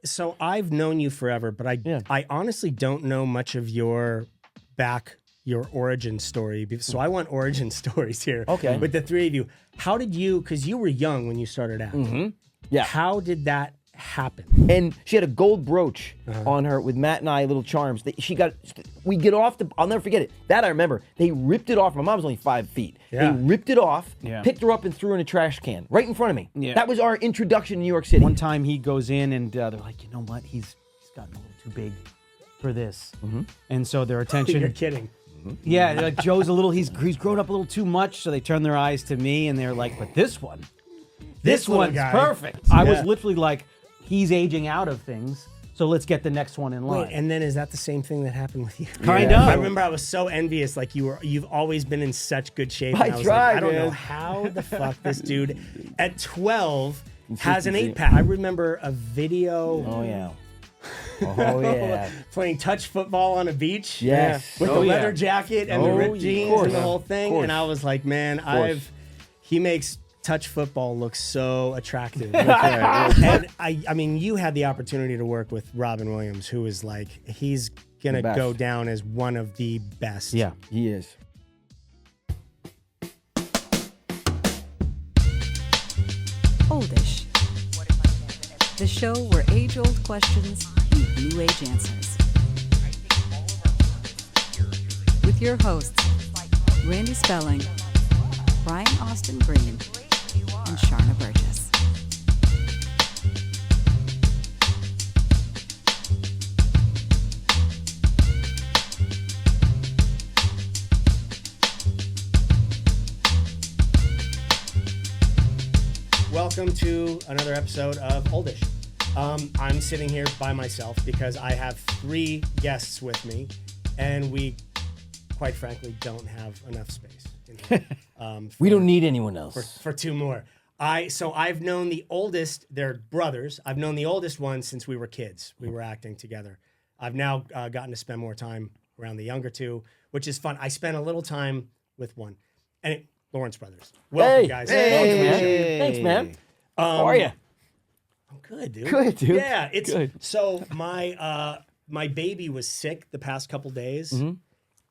So I've known you forever, but I honestly don't know much of your origin story. So I want origin stories here. Okay. With the three of you. How did you, because you were young when you started acting. Mm-hmm. Yeah. How did that happen? And she had a gold brooch on her with Matt and I, little charms. We get off I'll never forget it. That I remember. They ripped it off. My mom was only 5 feet. Yeah. They ripped it off, picked her up and threw her in a trash can right in front of me. Yeah. That was our introduction to New York City. One time he goes in and they're like, you know what? He's gotten a little too big for this. And so their attention. You're kidding. Yeah, they're like Joe's he's grown up a little too much. So they turn their eyes to me and they're like, but this one. This one's perfect. I was literally like, he's aging out of things, so let's get the next one in line. Wait, and then is that the same thing that happened with you? Kind of. I remember I was so envious. Like you've always been in such good shape. And I was tried, like, I don't know man. how the fuck this dude at 12 has an 8-pack. I remember a video. Oh, yeah. Oh, yeah. Playing touch football on a beach. Yes. With the leather jacket and the ripped jeans and the whole thing. And I was like, man, he makes touch football looks so attractive. And I mean, you had the opportunity to work with Robin Williams, who is like, he's gonna go down as one of the best. Yeah, he is. Oldish, the show where age-old questions meet new-age answers. With your hosts, Randy Spelling, Brian Austin Green, and Sharna Burgess. Welcome to another episode of Oldish. I'm sitting here by myself because I have 3 guests with me, and we, quite frankly, don't have enough space. We don't need anyone else. For 2 more. So I've known the oldest, they're brothers. I've known the oldest one since we were kids. We were acting together. I've now gotten to spend more time around the younger 2, which is fun. I spent a little time with one. And Lawrence Brothers. Welcome, guys. Hey. Welcome. Thanks, man. How are you? I'm good, dude. Good, dude. Yeah, it's good. So my baby was sick the past couple days.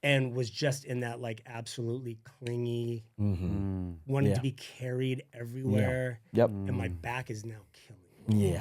And was just in that like absolutely clingy, wanting to be carried everywhere. Yep. And my back is now killing me.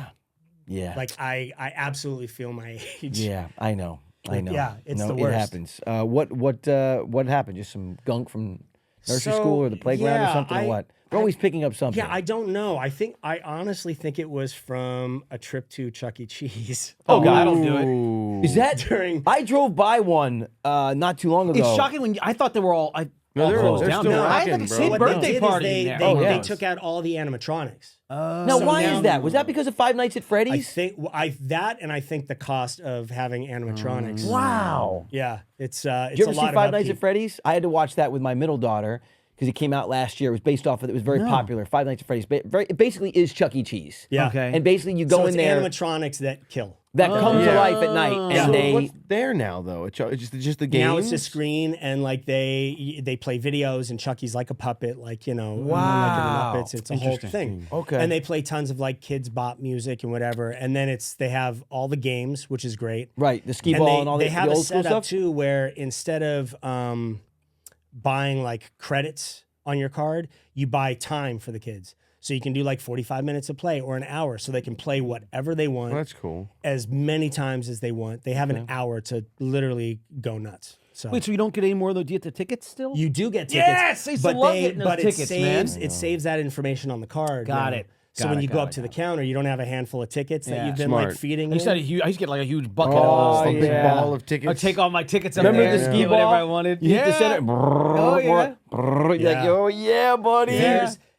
Yeah. Like I absolutely feel my age. Yeah, I know. Yeah, it's no, the worst. It happens. What happened? Just some gunk from nursery school or the playground or something, or what? We're always picking up something. Yeah, I don't know. I honestly think it was from a trip to Chuck E. Cheese. Oh, God, I don't do it. Is that I drove by one not too long ago. It's shocking when I thought they were all closed they're down. still I rocking, had the bro. same What birthday they did party is in there. they took out all the animatronics. Now, So why now- is that? Was that because of Five Nights at I Freddy's? think and I think the cost of having animatronics. Wow. Yeah, it's Did you ever a see lot of Five Nights upkeep. at Freddy's? I had to watch that with my middle daughter because it came out last year. It was based off of, it was very popular. Five Nights at Freddy's. It basically is Chuck E. Cheese. Yeah. Okay. And basically you go So in it's there animatronics that kill. that come to life at night, and So they what's there now though? It's just the games. Now it's a screen, and like they play videos, and Chucky's like a puppet, like like in the Muppets. It's a whole thing. Okay. And they play tons of like kids bop music and whatever, and then they have all the games, which is great. right, the skee And ball and all they the have a old school setup stuff. too, where instead of buying like credits on your card, you buy time for the kids. So you can do like 45 minutes of play or an hour, so they can play whatever they want. That's cool. As many times as they want. They have an hour to literally go nuts. So Wait, so you don't get any more of those? Do you get the tickets still? you do get tickets. Yes, I used to love getting those tickets, man. It saves that information on the card. Got now. it. So Got when it, you got go it, up to the got counter, you don't have a handful of tickets that Yeah. you've been Smart. like feeding. I used, in. to I used to get like a huge bucket Oh, of A those. big yeah. ball of tickets. I'd take all my tickets up Remember there the and skee get whatever ball? I wanted. You hit the center. Oh, yeah. You're Yeah. like, oh yeah, buddy.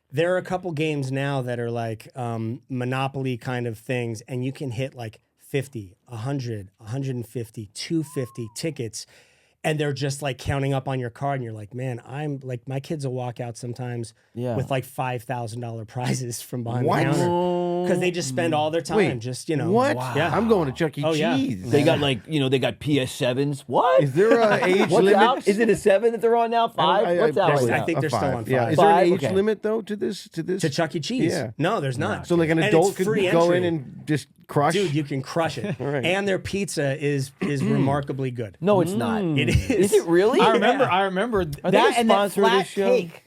There are a couple games now that are like Monopoly kind of things, and you can hit like 50, 100, 150, 250 tickets, and they're just like counting up on your card, and you're like, man, I'm like, my kids will walk out sometimes with like $5,000 prizes from behind the counter because they just spend all their time Wait, just What? Yeah. I'm going to Chuck E. Oh, yeah. Cheese. They got like, they got PS7s. What? Is there an age What's limit? out? Is it a 7 that they're on now? 5? What's out? I right now? think they're still on 5. Yeah. Is there Five? an age Okay. limit though to this? To Chuck E. Cheese. Yeah. No, there's not. So like an And adult it's could free go entry. in and just crush. Dude, you can crush it. Right. And their pizza is remarkably good. No, it's not. It is. Is it really? I remember Are they that a and that sponsor of flat this show? cake.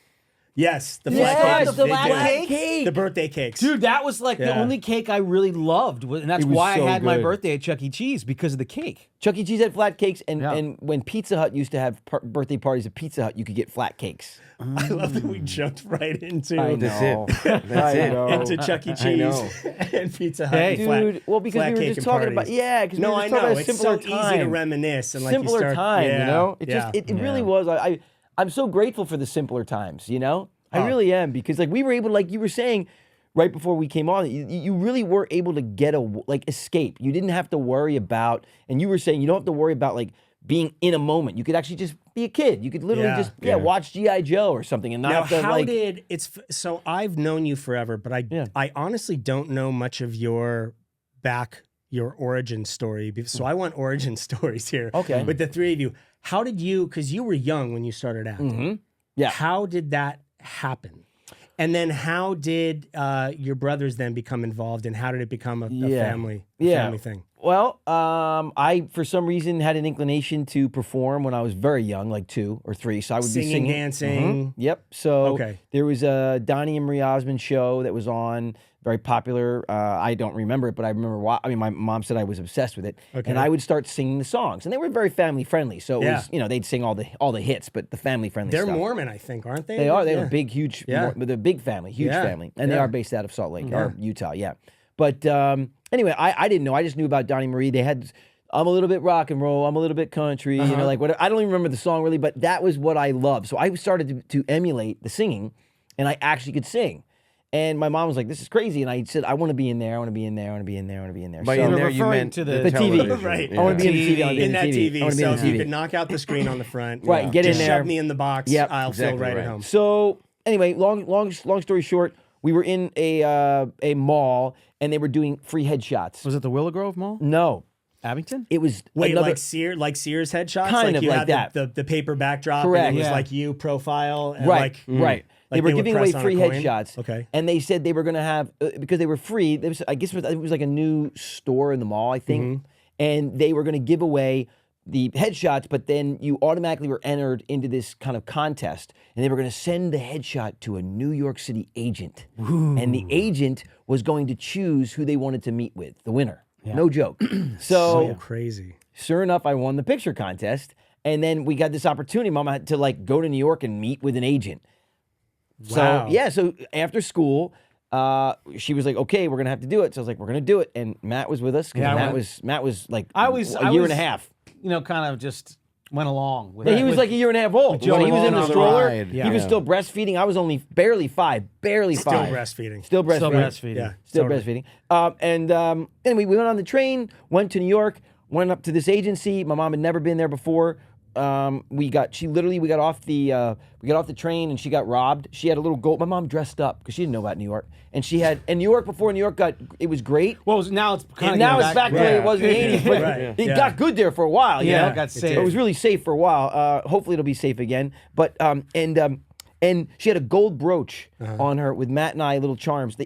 Yes, the Yes, flat cake. the They flat did. cake. The birthday cakes. Dude, that was like the Yeah. only cake I really loved, and that's It was why so I had my good. birthday at Chuck E. Cheese because of the cake. Chuck E. Cheese had flat cakes, and, Yeah. and when Pizza Hut used to have birthday parties at Pizza Hut, you could get flat cakes. I love that we jumped right into I That's know. it. That's it. into Chuck E. I know. Cheese and Pizza Hut. Hey. and flat- Dude, well, because flat we were cake just and talking parties. about, yeah, because we No, were I just talking know. about a It's simpler so time. easy to reminisce and like Simpler you start, time, yeah, you know? It yeah. just, it really was. I'm so grateful for the simpler times, you know? I Oh. really am, because like we were able to, like you were saying right before we came on, you really were able to get escape. You didn't have to worry about, and you were saying you don't have to worry about like being in a moment. You could actually just be a kid. You could literally Yeah. just Yeah. watch G.I. Joe or something and not Now, have to how like. did so I've known you forever, but I honestly don't know much of your origin story. So I want origin stories here. Okay. With the three of you, how did you? Because you were young when you started acting. Mhm. Yeah. How did that happen? And then how did your brothers then become involved, and how did it become a family thing? Well, I for some reason had an inclination to perform when I was very young, like 2 or 3. So I would be Singing, singing, dancing. Yep. So Okay. there was a Donnie and Marie Osmond show that was on, very popular. I don't remember it, but I remember. My mom said I was obsessed with it, Okay. and I would start singing the songs, and they were very family friendly. So it Yeah. was, they'd sing all the hits, but the family friendly. They're stuff. Mormon, I think, aren't they? They are. They Yeah. have a big, huge, Yeah. with a big family, huge Yeah. family, and they Yeah. are based out of Salt Lake or Utah. Yeah, but anyway, I didn't know. I just knew about Donnie Marie. They had. I'm a little bit rock and roll. I'm a little bit country. Like what? I don't even remember the song really, but that was what I loved. So I started to emulate the singing, and I actually could sing. And my mom was like, "This is crazy," and I said, "I want to be in there. I want to be in there. I want to be in there. I want to be in there." By So- in You're there, you referring meant to the the TV. television. Right. I want to be in the TV. I wanna be In that the TV, I wanna be so in if the you TV. could knock out the screen on the front, Right, get in just there. shove me in the box. Yep. I'll Exactly feel right, right. at home. So anyway, long story short, we were in a mall, and they were doing free headshots. Was it the Willow Grove Mall? No, Abington? it was Wait, another. like Sears headshots, Kind of you like had that. The paper backdrop, Correct. and it was Yeah. like you profile, and Right, like right. like they were would giving away press on a free coin? headshots. Okay. And they said they were going to have, because they were free, I guess it was like a new store in the mall, I think. Mm-hmm. And they were going to give away the headshots, but then you automatically were entered into this kind of contest. And they were going to send the headshot to a New York City agent. And the agent was going to choose who they wanted to meet with, the winner. No joke. So crazy. Sure enough, I won the picture contest. And then we got this opportunity, Mama, had to like go to New York and meet with an agent. Wow. So yeah, so after school, she was like, "Okay, we're gonna have to do it." So I was like, "We're gonna do it." And Matt was with us. 'Cause Yeah, I Matt was like I was a year and a half. kind of just went along with Yeah, it. he was like a year and a half old. Joe When he was in along the on the stroller, ride. he Yeah. was still breastfeeding. I was only barely 5, barely Still 5. breastfeeding. Still breastfeeding. Still breastfeeding. Yeah. Still totally. breastfeeding. Anyway, we went on the train, went to New York, went up to this agency. My mom had never been there before. We got off the train and she got robbed. She had a little gold. My mom dressed up because she didn't know about New York, and she had in New York before New York it was great. Well, now it's kind And of now it's back to the way it was in the 80s, but Right. it Yeah. got good there for a while. You Yeah, know? it got It safe. did. It was really safe for a while. Hopefully it'll be safe again. But and she had a gold brooch on her with Matt and I little charms.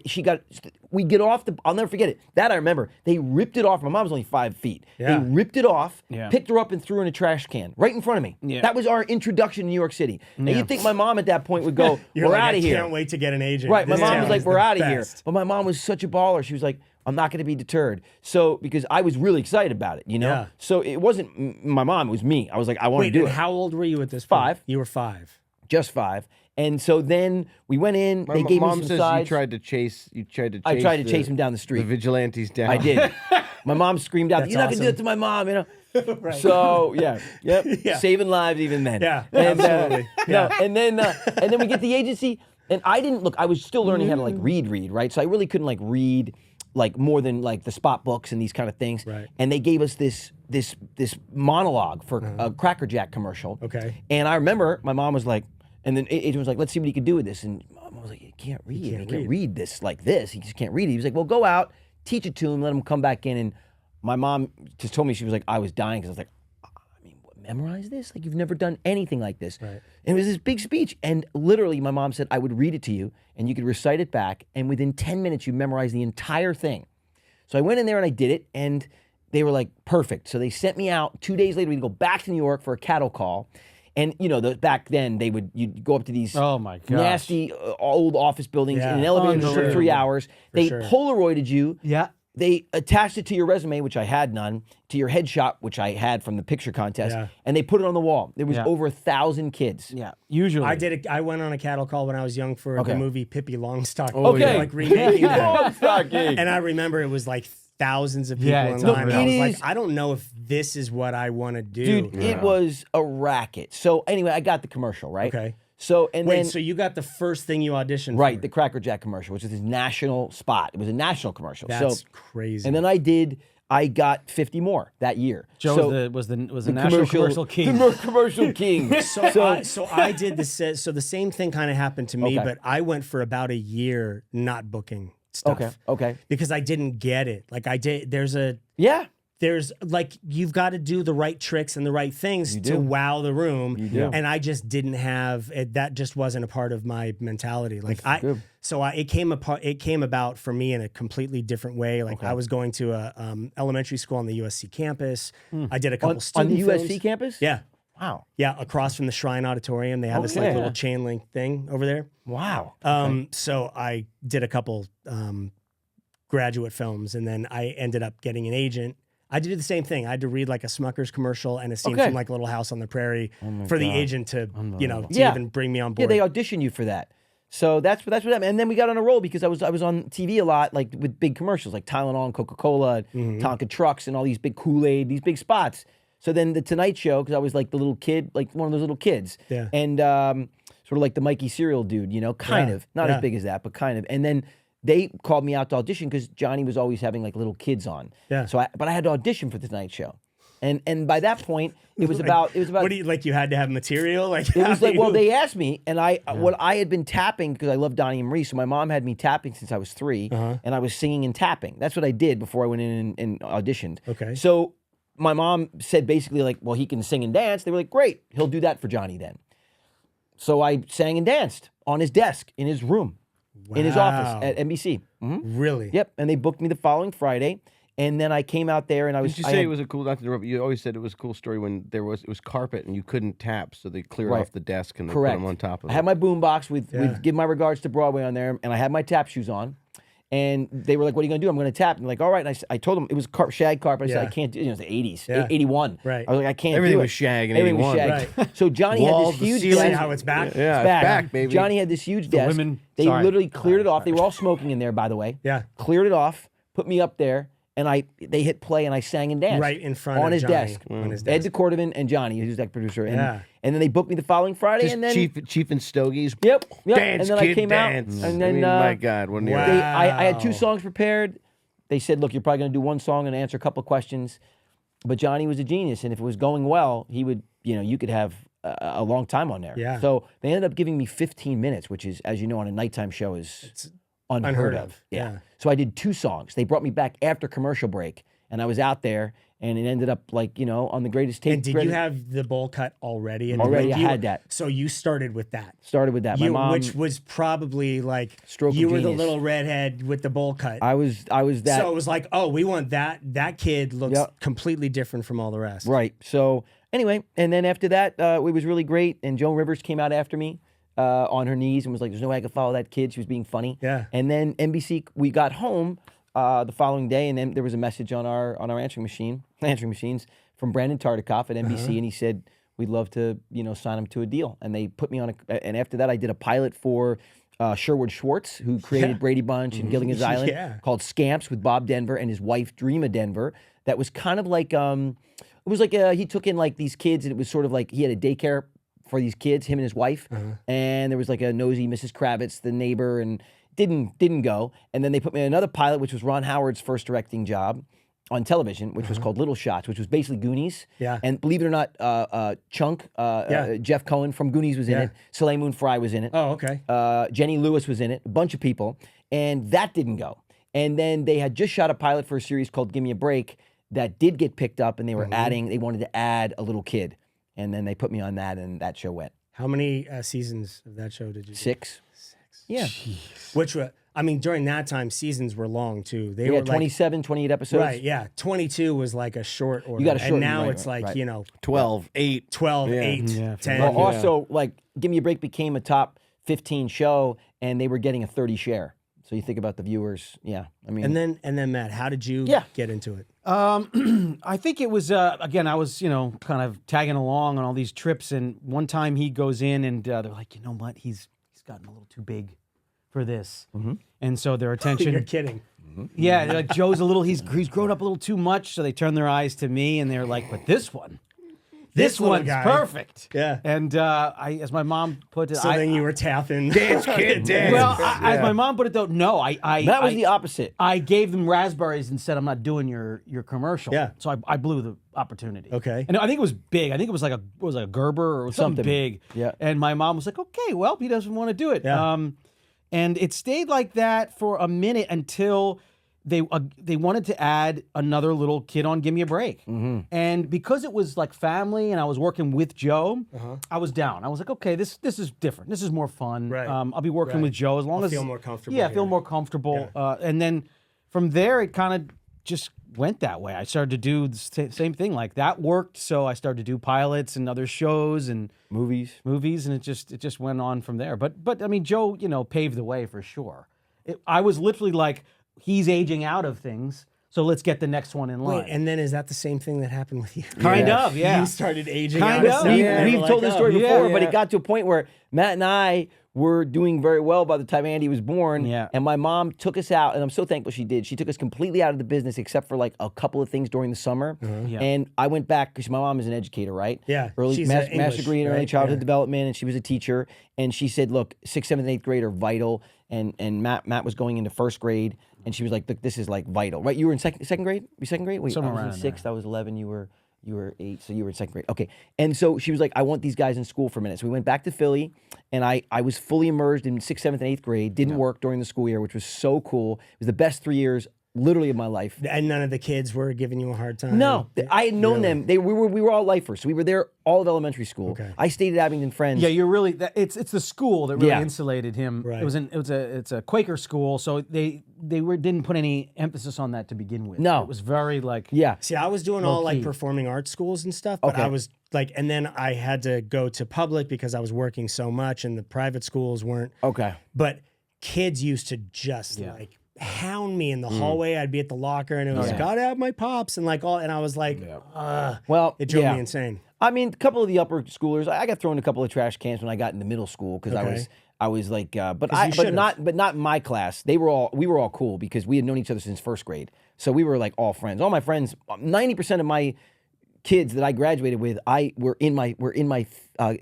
We get off I'll never forget it. That I remember. They ripped it off. My mom was only 5 feet. Yeah. They ripped it off, Yeah. picked her up and threw her in a trash can right in front of me. Yeah. That was our introduction to New York City. Now Yeah. you'd think my mom at that point would go, You're "We're like, out I of here." can't wait to get an agent. Right. My This mom town was like, is "We're the out of here." best. But my mom was such a baller. She was like, "I'm not going to be deterred." So because I was really excited about it, you know. Yeah. So it wasn't my mom; it was me. I was like, "I want to Wait, do and it." how old were you at this point? 5. You were 5. Just 5. And so then we went in. My They gave mom me some says sides. you tried to chase. I tried to chase him down the street. The vigilantes down. I did. My mom screamed out, That's "You're not gonna do awesome. that to my mom," you know. So yep, Yeah. saving lives even then. Yeah, and, absolutely. No, and then we get the agency, and I didn't look. I was still learning how to like read, right? So I really couldn't like read like more than like the spot books and these kind of things. Right. And they gave us this monologue for a Cracker Jack commercial. Okay. And I remember my mom was like, and then agent was like, "Let's see what he could do with this." And Mom was like, "He can't read. He can't read this like this. He just can't read it." He was like, "Well, go out, teach it to him, let him come back in." And my mom just told me, she was like, I was dying because I was like, I mean, what, memorize this? Like, you've never done anything like this. Right. And it was this big speech. And literally, my mom said, I would read it to you and you could recite it back. And within 10 minutes, you memorize the entire thing. So I went in there and I did it, and they were like, perfect. So they sent me out 2 days later. We'd go back to New York for a cattle call. And, you know, back then, you'd go up to these Oh, my gosh. nasty old office buildings in an Yeah. elevator for Unbelievable. 3 hours. They sure. Polaroided you. Yeah. They attached it to your resume, which I had none, to your headshot, which I had from the picture contest, Yeah. and they put it on the wall. There was Yeah. over 1,000 kids. Yeah. Usually. I went on a cattle call when I was young for Okay. the movie Pippi Longstocking. Okay. They were, like remaking that. Longstocking. And I remember it was like thousands of people Yeah, in it's line. unreal. I was It like, is- I don't know if this is what I want to do. Dude, it was a racket. So anyway, I got the commercial, right? Okay. So, and Wait, then, so you got the first thing you auditioned right, for? the Cracker Jack commercial, which is this national spot. It was a national commercial. That's So, crazy. and then I got 50 more that year. Joe so, was the national commercial king. The commercial king. So I did the so the same thing kind of happened to me, Okay. but I went for about a year not booking stuff. Okay. Because I didn't get it. Like Yeah. there's like you've got to do the right tricks and the right things to do. wow the room. You do. And I just didn't have it. That just wasn't a part of my mentality. Like good. it came about for me in a completely different way. Like I was going to a elementary school on the USC campus. I did a couple On student the USC films. campus? Yeah. Wow. Yeah, across from the Shrine Auditorium, they have this like Okay. little chain link thing over there. Wow. So I did a couple graduate films, and then I ended up getting an agent. I did the same thing. I had to read like a Smucker's commercial and a scene Okay. from like Little House on the Prairie for the agent to to Yeah. even bring me on Yeah, board. they audition you for that. So that's what happened. And then we got on a roll because I was on TV a lot, like with big commercials, like Tylenol and Coca-Cola, and Tonka trucks, and all these big Kool-Aid, these big spots. So then the Tonight Show, because I was like the little kid, like one of those little kids, Yeah. and sort of like the Mikey Cereal dude, you know, kind Yeah, of, not yeah. as big as that, but kind of. And then they called me out to audition because Johnny was always having like little kids on. Yeah. So but I had to audition for the Tonight Show, and by that point it was about What do you like? You had to have material, like it was like, well, they asked me, and what I had been tapping because I love Donnie and Marie. So my mom had me tapping since I was 3, and I was singing and tapping. That's what I did before I went in and auditioned. Okay. So my mom said basically like, well, he can sing and dance. They were like, great, he'll do that for Johnny then. So I sang and danced on his desk in his room, in his office at NBC. Really? Yep, and they booked me the following Friday. And then I came out there and I was. Did you say it was a cool? Not to interrupt. You always said it was a cool story when it was carpet and you couldn't tap, so they cleared Right. off the desk and they Correct. put them on top of I it. had my boombox with Yeah. Give My Regards to Broadway on there, and I had my tap shoes on. And they were like, "What are you gonna do?" I'm gonna tap. And they're like, "All right." And I told them it was shag carpet. I said, Yeah. "I can't do it." You know, it was the 80s, Yeah. 81. Right. I was like, "I can't Everything do it." was shag in Everything 81. was shag. So Johnny Walls, had the this huge ceiling. See desk. how it's back? Yeah, It's back, baby. Johnny had this huge desk. women- They sorry. literally cleared it off. They were all smoking in there, by the way. Yeah. Cleared it off, put me up there, and they hit play, and I sang and danced Right in front on of his Johnny, desk. on his Ed desk. DeCordovan and Johnny, who's that producer. And, Yeah. and then they booked me the following Friday, Just and then Chief and Stogies. Yep. Dance, and then I kid, came dance. out, and then I mean, my God, what an era. Wow. I had 2 songs prepared. They said, "Look, you're probably going to do 1 song and answer a couple of questions." But Johnny was a genius, and if it was going well, he would, you could have a long time on there. Yeah. So they ended up giving me 15 minutes, which is, as you know, on a nighttime show is unheard of. Yeah. So I did 2 songs. They brought me back after commercial break, and I was out there, and it ended up like, on the greatest tape. And did you have the bowl cut already? And Already, like I you- had that. So you started with that. Started with that. My mom, Which was probably like Stroke of you were the genius. little redhead with the bowl cut. I was that. So it was like, oh, we want that. That kid looks Yep. completely different from all the rest. Right. So anyway, and then after that, it was really great. And Joan Rivers came out after me on her knees and was like, "There's no way I could follow that kid." She was being funny. Yeah. And then NBC, we got home the following day, and then there was a message on our answering machines from Brandon Tartikoff at NBC, and he said, "We'd love to sign him to a deal." And they put me on and after that, I did a pilot for Sherwood Schwartz, who created Brady Bunch and Gilligan's Island, Yeah. called Scamps with Bob Denver and his wife Dreama Denver. That was kind of like it was like he took in like these kids, and it was sort of like he had a daycare for these kids, him and his wife, and there was like a nosy Mrs. Kravitz, the neighbor, and didn't go. And then they put me in another pilot, which was Ron Howard's first directing job on television, which was called Little Shots, which was basically Goonies. Yeah. And believe it or not, Chunk, Jeff Cohen from Goonies was in it. Soleil Moon Frye was in it. Oh, okay. Jenny Lewis was in it, a bunch of people, and that didn't go. And then they had just shot a pilot for a series called Gimme a Break that did get picked up, and they were they wanted to add a little kid. And then they put me on that, and that show went. How many seasons of that show did you do? 6. Yeah. Which I mean, during that time, seasons were long too. They Yeah, were 27, 28 episodes. right. Yeah, 22 was like a short order. You got a short- and now right, it's like right. 12, 8. 12, Yeah. 8, Yeah, 10. Well, Yeah. also, like, Give Me a Break became a top 15 show, and they were getting a 30 share. So you think about the viewers. Yeah, I mean, and then Matt, how did you Yeah. get into it? I think it was again. I was kind of tagging along on all these trips, and one time he goes in, and they're like, you know what, he's gotten a little too big for this, and so their attention. You're kidding. Yeah, they're like Joe's a little. He's grown up a little too much, so they turn their eyes to me, and they're like, but this one. This little one's guy. perfect. Yeah. And as my mom put it, So then you were tapping. Dance, kid, dance. well, as my mom put it though, no, that was the opposite. I gave them raspberries and said, I'm not doing your commercial. Yeah. So I blew the opportunity. Okay. And I think it was big. I think it was like a Gerber or something Something. big. Yeah. And my mom was like, okay, well, he doesn't want to do it. Yeah. And it stayed like that for a minute until they wanted to add another little kid on Gimme a Break. And because it was like family and I was working with Joe, I was down. I was like, okay, this is different. This is more fun. Right. I'll be working Right. with Joe as long I'll as feel more comfortable Yeah, feel here. more comfortable. And then from there, it kind of just went that way. I started to do the same thing. Like that worked, so I started to do pilots and other shows and Movies. and it just went on from there. But I mean, Joe, paved the way for sure. I was literally like, he's aging out of things, so let's get the next one in line. Wait, and then is that the same thing that happened with you? Kind of, yeah. You started aging Kind out of. stuff, and they We've were told like, this story oh, before, yeah, but yeah. it got to a point where Matt and I were doing very well by the time Andy was born. Yeah. And my mom took us out, and I'm so thankful she did. She took us completely out of the business except for like a couple of things during the summer. Yeah. And I went back because my mom is an educator, right? Yeah, Early she's master English, degree in early right? childhood Yeah. development, and she was a teacher. And she said, look, 6th, 7th, and 8th grade are vital. And Matt was going into 1st grade, and she was like, look, this is like vital, right? You were in second grade? You second grade? Wait, Somewhere I was around in there. 6th, I was 11, you were 8, so you were in 2nd grade. Okay. And so she was like, I want these guys in school for a minute. So we went back to Philly, and I was fully immersed in 6th, 7th, and 8th grade. Didn't work during the school year, which was so cool. It was the best 3 years, literally, of my life. And none of the kids were giving you a hard time? No, I had known them. We were all lifers. So we were there all of elementary school. Okay. I stayed at Abington Friends. Yeah, you're really. It's the school that really Yeah. insulated him. Right. It's a Quaker school, so they didn't put any emphasis on that to begin with. No. It was very like. Yeah. See, I was doing all like Low-key. performing arts schools and stuff, but Okay. I was like, and then I had to go to public because I was working so much, and the private schools weren't. Okay. But kids used to just like hound me in the hallway. I'd be at the locker, and it was gotta have my pops, and like all, and I was like, Well, it drove yeah. me insane. I mean, a couple of the upper schoolers, I got thrown in a couple of trash cans when I got into middle school because Okay. I was like, but you should've. not my class. We were all cool because we had known each other since 1st grade, so we were like all friends. All my friends, 90% of my kids that I graduated with, were in my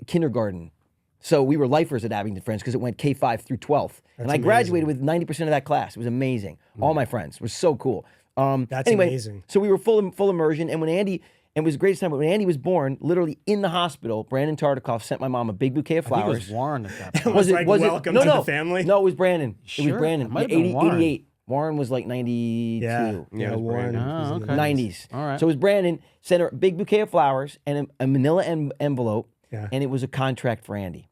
kindergarten. So we were lifers at Abington Friends because it went K5 through 12th, and I graduated with 90% of that class. It was amazing. All my friends were so cool. That's anyway, amazing. So we were full immersion, and when Andy. And it was the greatest time. But when Andy was born, literally in the hospital, Brandon Tartikoff sent my mom a big bouquet of I think it flowers. was Warren at that point. Was it like, welcome to the family? No, it was Brandon. It Sure, was Brandon. it might have Yeah, been Warren. 88. Warren was like 92. Yeah, it was Warren. Brandon. was in the okay. 90s. All right. So it was Brandon, sent her a big bouquet of flowers and a manila envelope, Yeah. and it was a contract for Andy.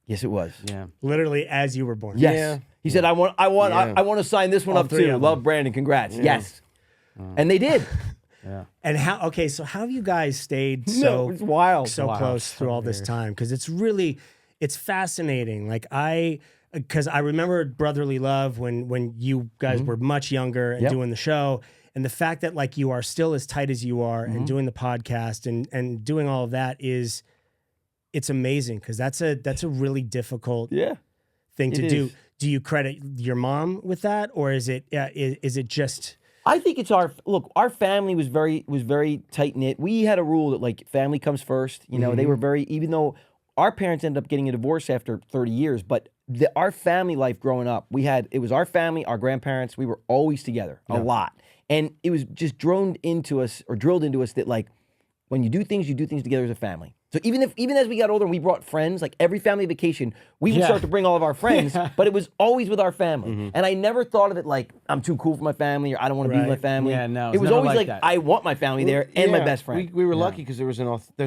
Yes, it was. Yeah. Literally as you were born. Yes. Yeah. He said, I want to sign this one All up three too. of them. Love Brandon. Congrats. Yes. And they did. Yeah. And how have you guys stayed No, so it's wild. so Wow, close through all this time? Because it's fascinating. Like because I remember Brotherly Love when you guys were much younger and Yep. doing the show, and the fact that like you are still as tight as you are and doing the podcast and doing all of that it's amazing because that's a really difficult Yeah. thing to It do. is. Do you credit your mom with that, or is it just I think it's our family was very tight knit. We had a rule that like family comes first. You know, they were very, even though our parents ended up getting a divorce after 30 years, but our family life growing up, it was our family, our grandparents, we were always together a lot. And it was just drilled into us that like when you do things together as a family. So even as we got older and we brought friends, like every family vacation, we would start to bring all of our friends, but it was always with our family. And I never thought of it like I'm too cool for my family or I don't want to be with my Right. family. Yeah, no, it it's was never always like like that. I want my family there and my Yeah, best friend. We were lucky because there's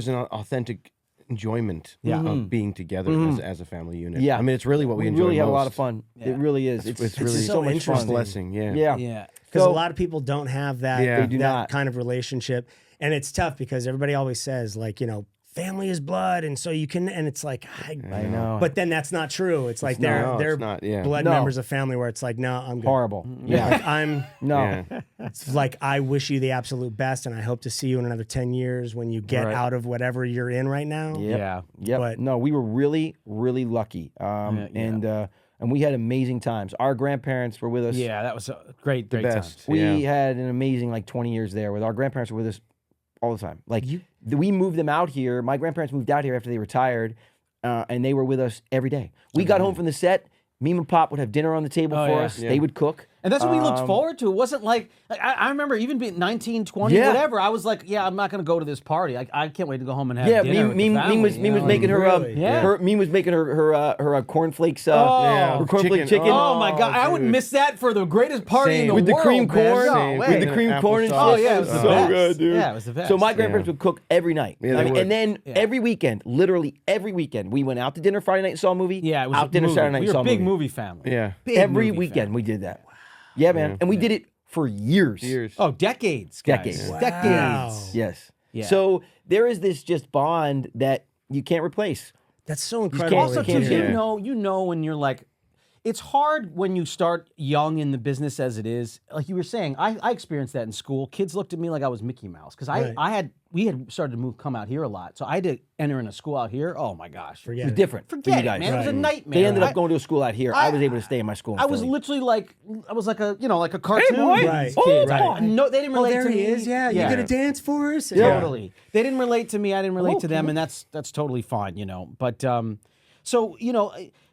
an authentic enjoyment Yeah. of being together as a family unit. Yeah. I mean, it's really what we enjoy really have a most. lot of fun. It really is. It's really so much interesting. blessing. Yeah. Yeah. Yeah. Because So- a lot of people don't have that, Yeah. They do that not. kind of relationship. And it's tough because everybody always says, like, family is blood. And so you can, and it's like, I know. but then that's not true. It's like not. they're It's not, yeah. blood No. members of family where it's like, no, I'm good. Horrible. Yeah. Like, I'm No. Yeah. it's like, I wish you the absolute best. And I hope to see you in another 10 years when you get Right. out of whatever you're in right now. Yep. Yeah. Yep. But- No, we were really, really lucky. And we had amazing times. Our grandparents were with us. Yeah, that was a great time. best. We Yeah. had an amazing 20 years there with our grandparents were with us all the time. We moved them out here. My grandparents moved out here after they retired, and they were with us every day. We got home from the set. Meme and Pop would have dinner on the table for us. Yeah. They would cook. And that's what we looked forward to. It wasn't like I remember even being 19, 20, Yeah. whatever. I was like, yeah, I'm not going to go to this party. I can't wait to go home and have Yeah, dinner with the family, was you know? making her Really? Yeah. her Meme was making her cornflakes Yeah. her cornflake chicken. Oh my God, I would dude. miss that for the greatest party in Same. the with the world, cream man. corn, No way. with the cream corn and shit. Oh yeah, it was the so best. good, dude. Yeah, it was the best. So my grandparents Yeah. would cook every night. Yeah, they I mean, would. and then every weekend, literally every weekend, we went out to dinner Friday night and saw a movie. Yeah, it was out a dinner movie. Saturday night We and were saw a a big movie. movie family. Yeah. Big Every movie weekend family. we did that. Yeah, man, and we did it for years. Years. Oh, decades, guys. Decades. Wow. Decades. Yes. Yeah. So there is this just bond that you can't replace. That's so can't- incredible. Also, you too, can't you hear. know when you're like, it's hard when you start young in the business as it is. Like you were saying, I experienced that in school. Kids looked at me like I was Mickey Mouse because Right. we had started to come out here a lot, so I had to enter in a school out here. Oh my gosh, Forget It was it. different for you forget it, guys. man. It was a nightmare. They ended up going to a school out here. I was able to stay in my school. In I was Philly. literally like, I was like a cartoon. boy. Right. Kid. Right. No, they didn't Oh, relate there to he me. is. Yeah, you gonna dance for us? Totally. They didn't relate to me. I didn't relate Oh, to them, and that's totally fine, But so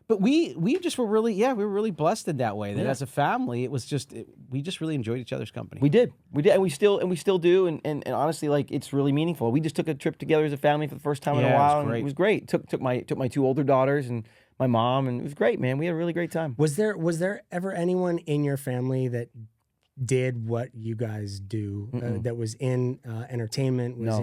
but we just were really we were really blessed in that way. That as a family, it was just we just really enjoyed each other's company. We did, and we still do, and honestly, like it's really meaningful. We just took a trip together as a family for the first time in Yeah, a it was while, and great. it was great. Took my two older daughters and my mom, and it was great, man. We had a really great time. Was there ever anyone in your family that did what you guys do? That was in entertainment? Was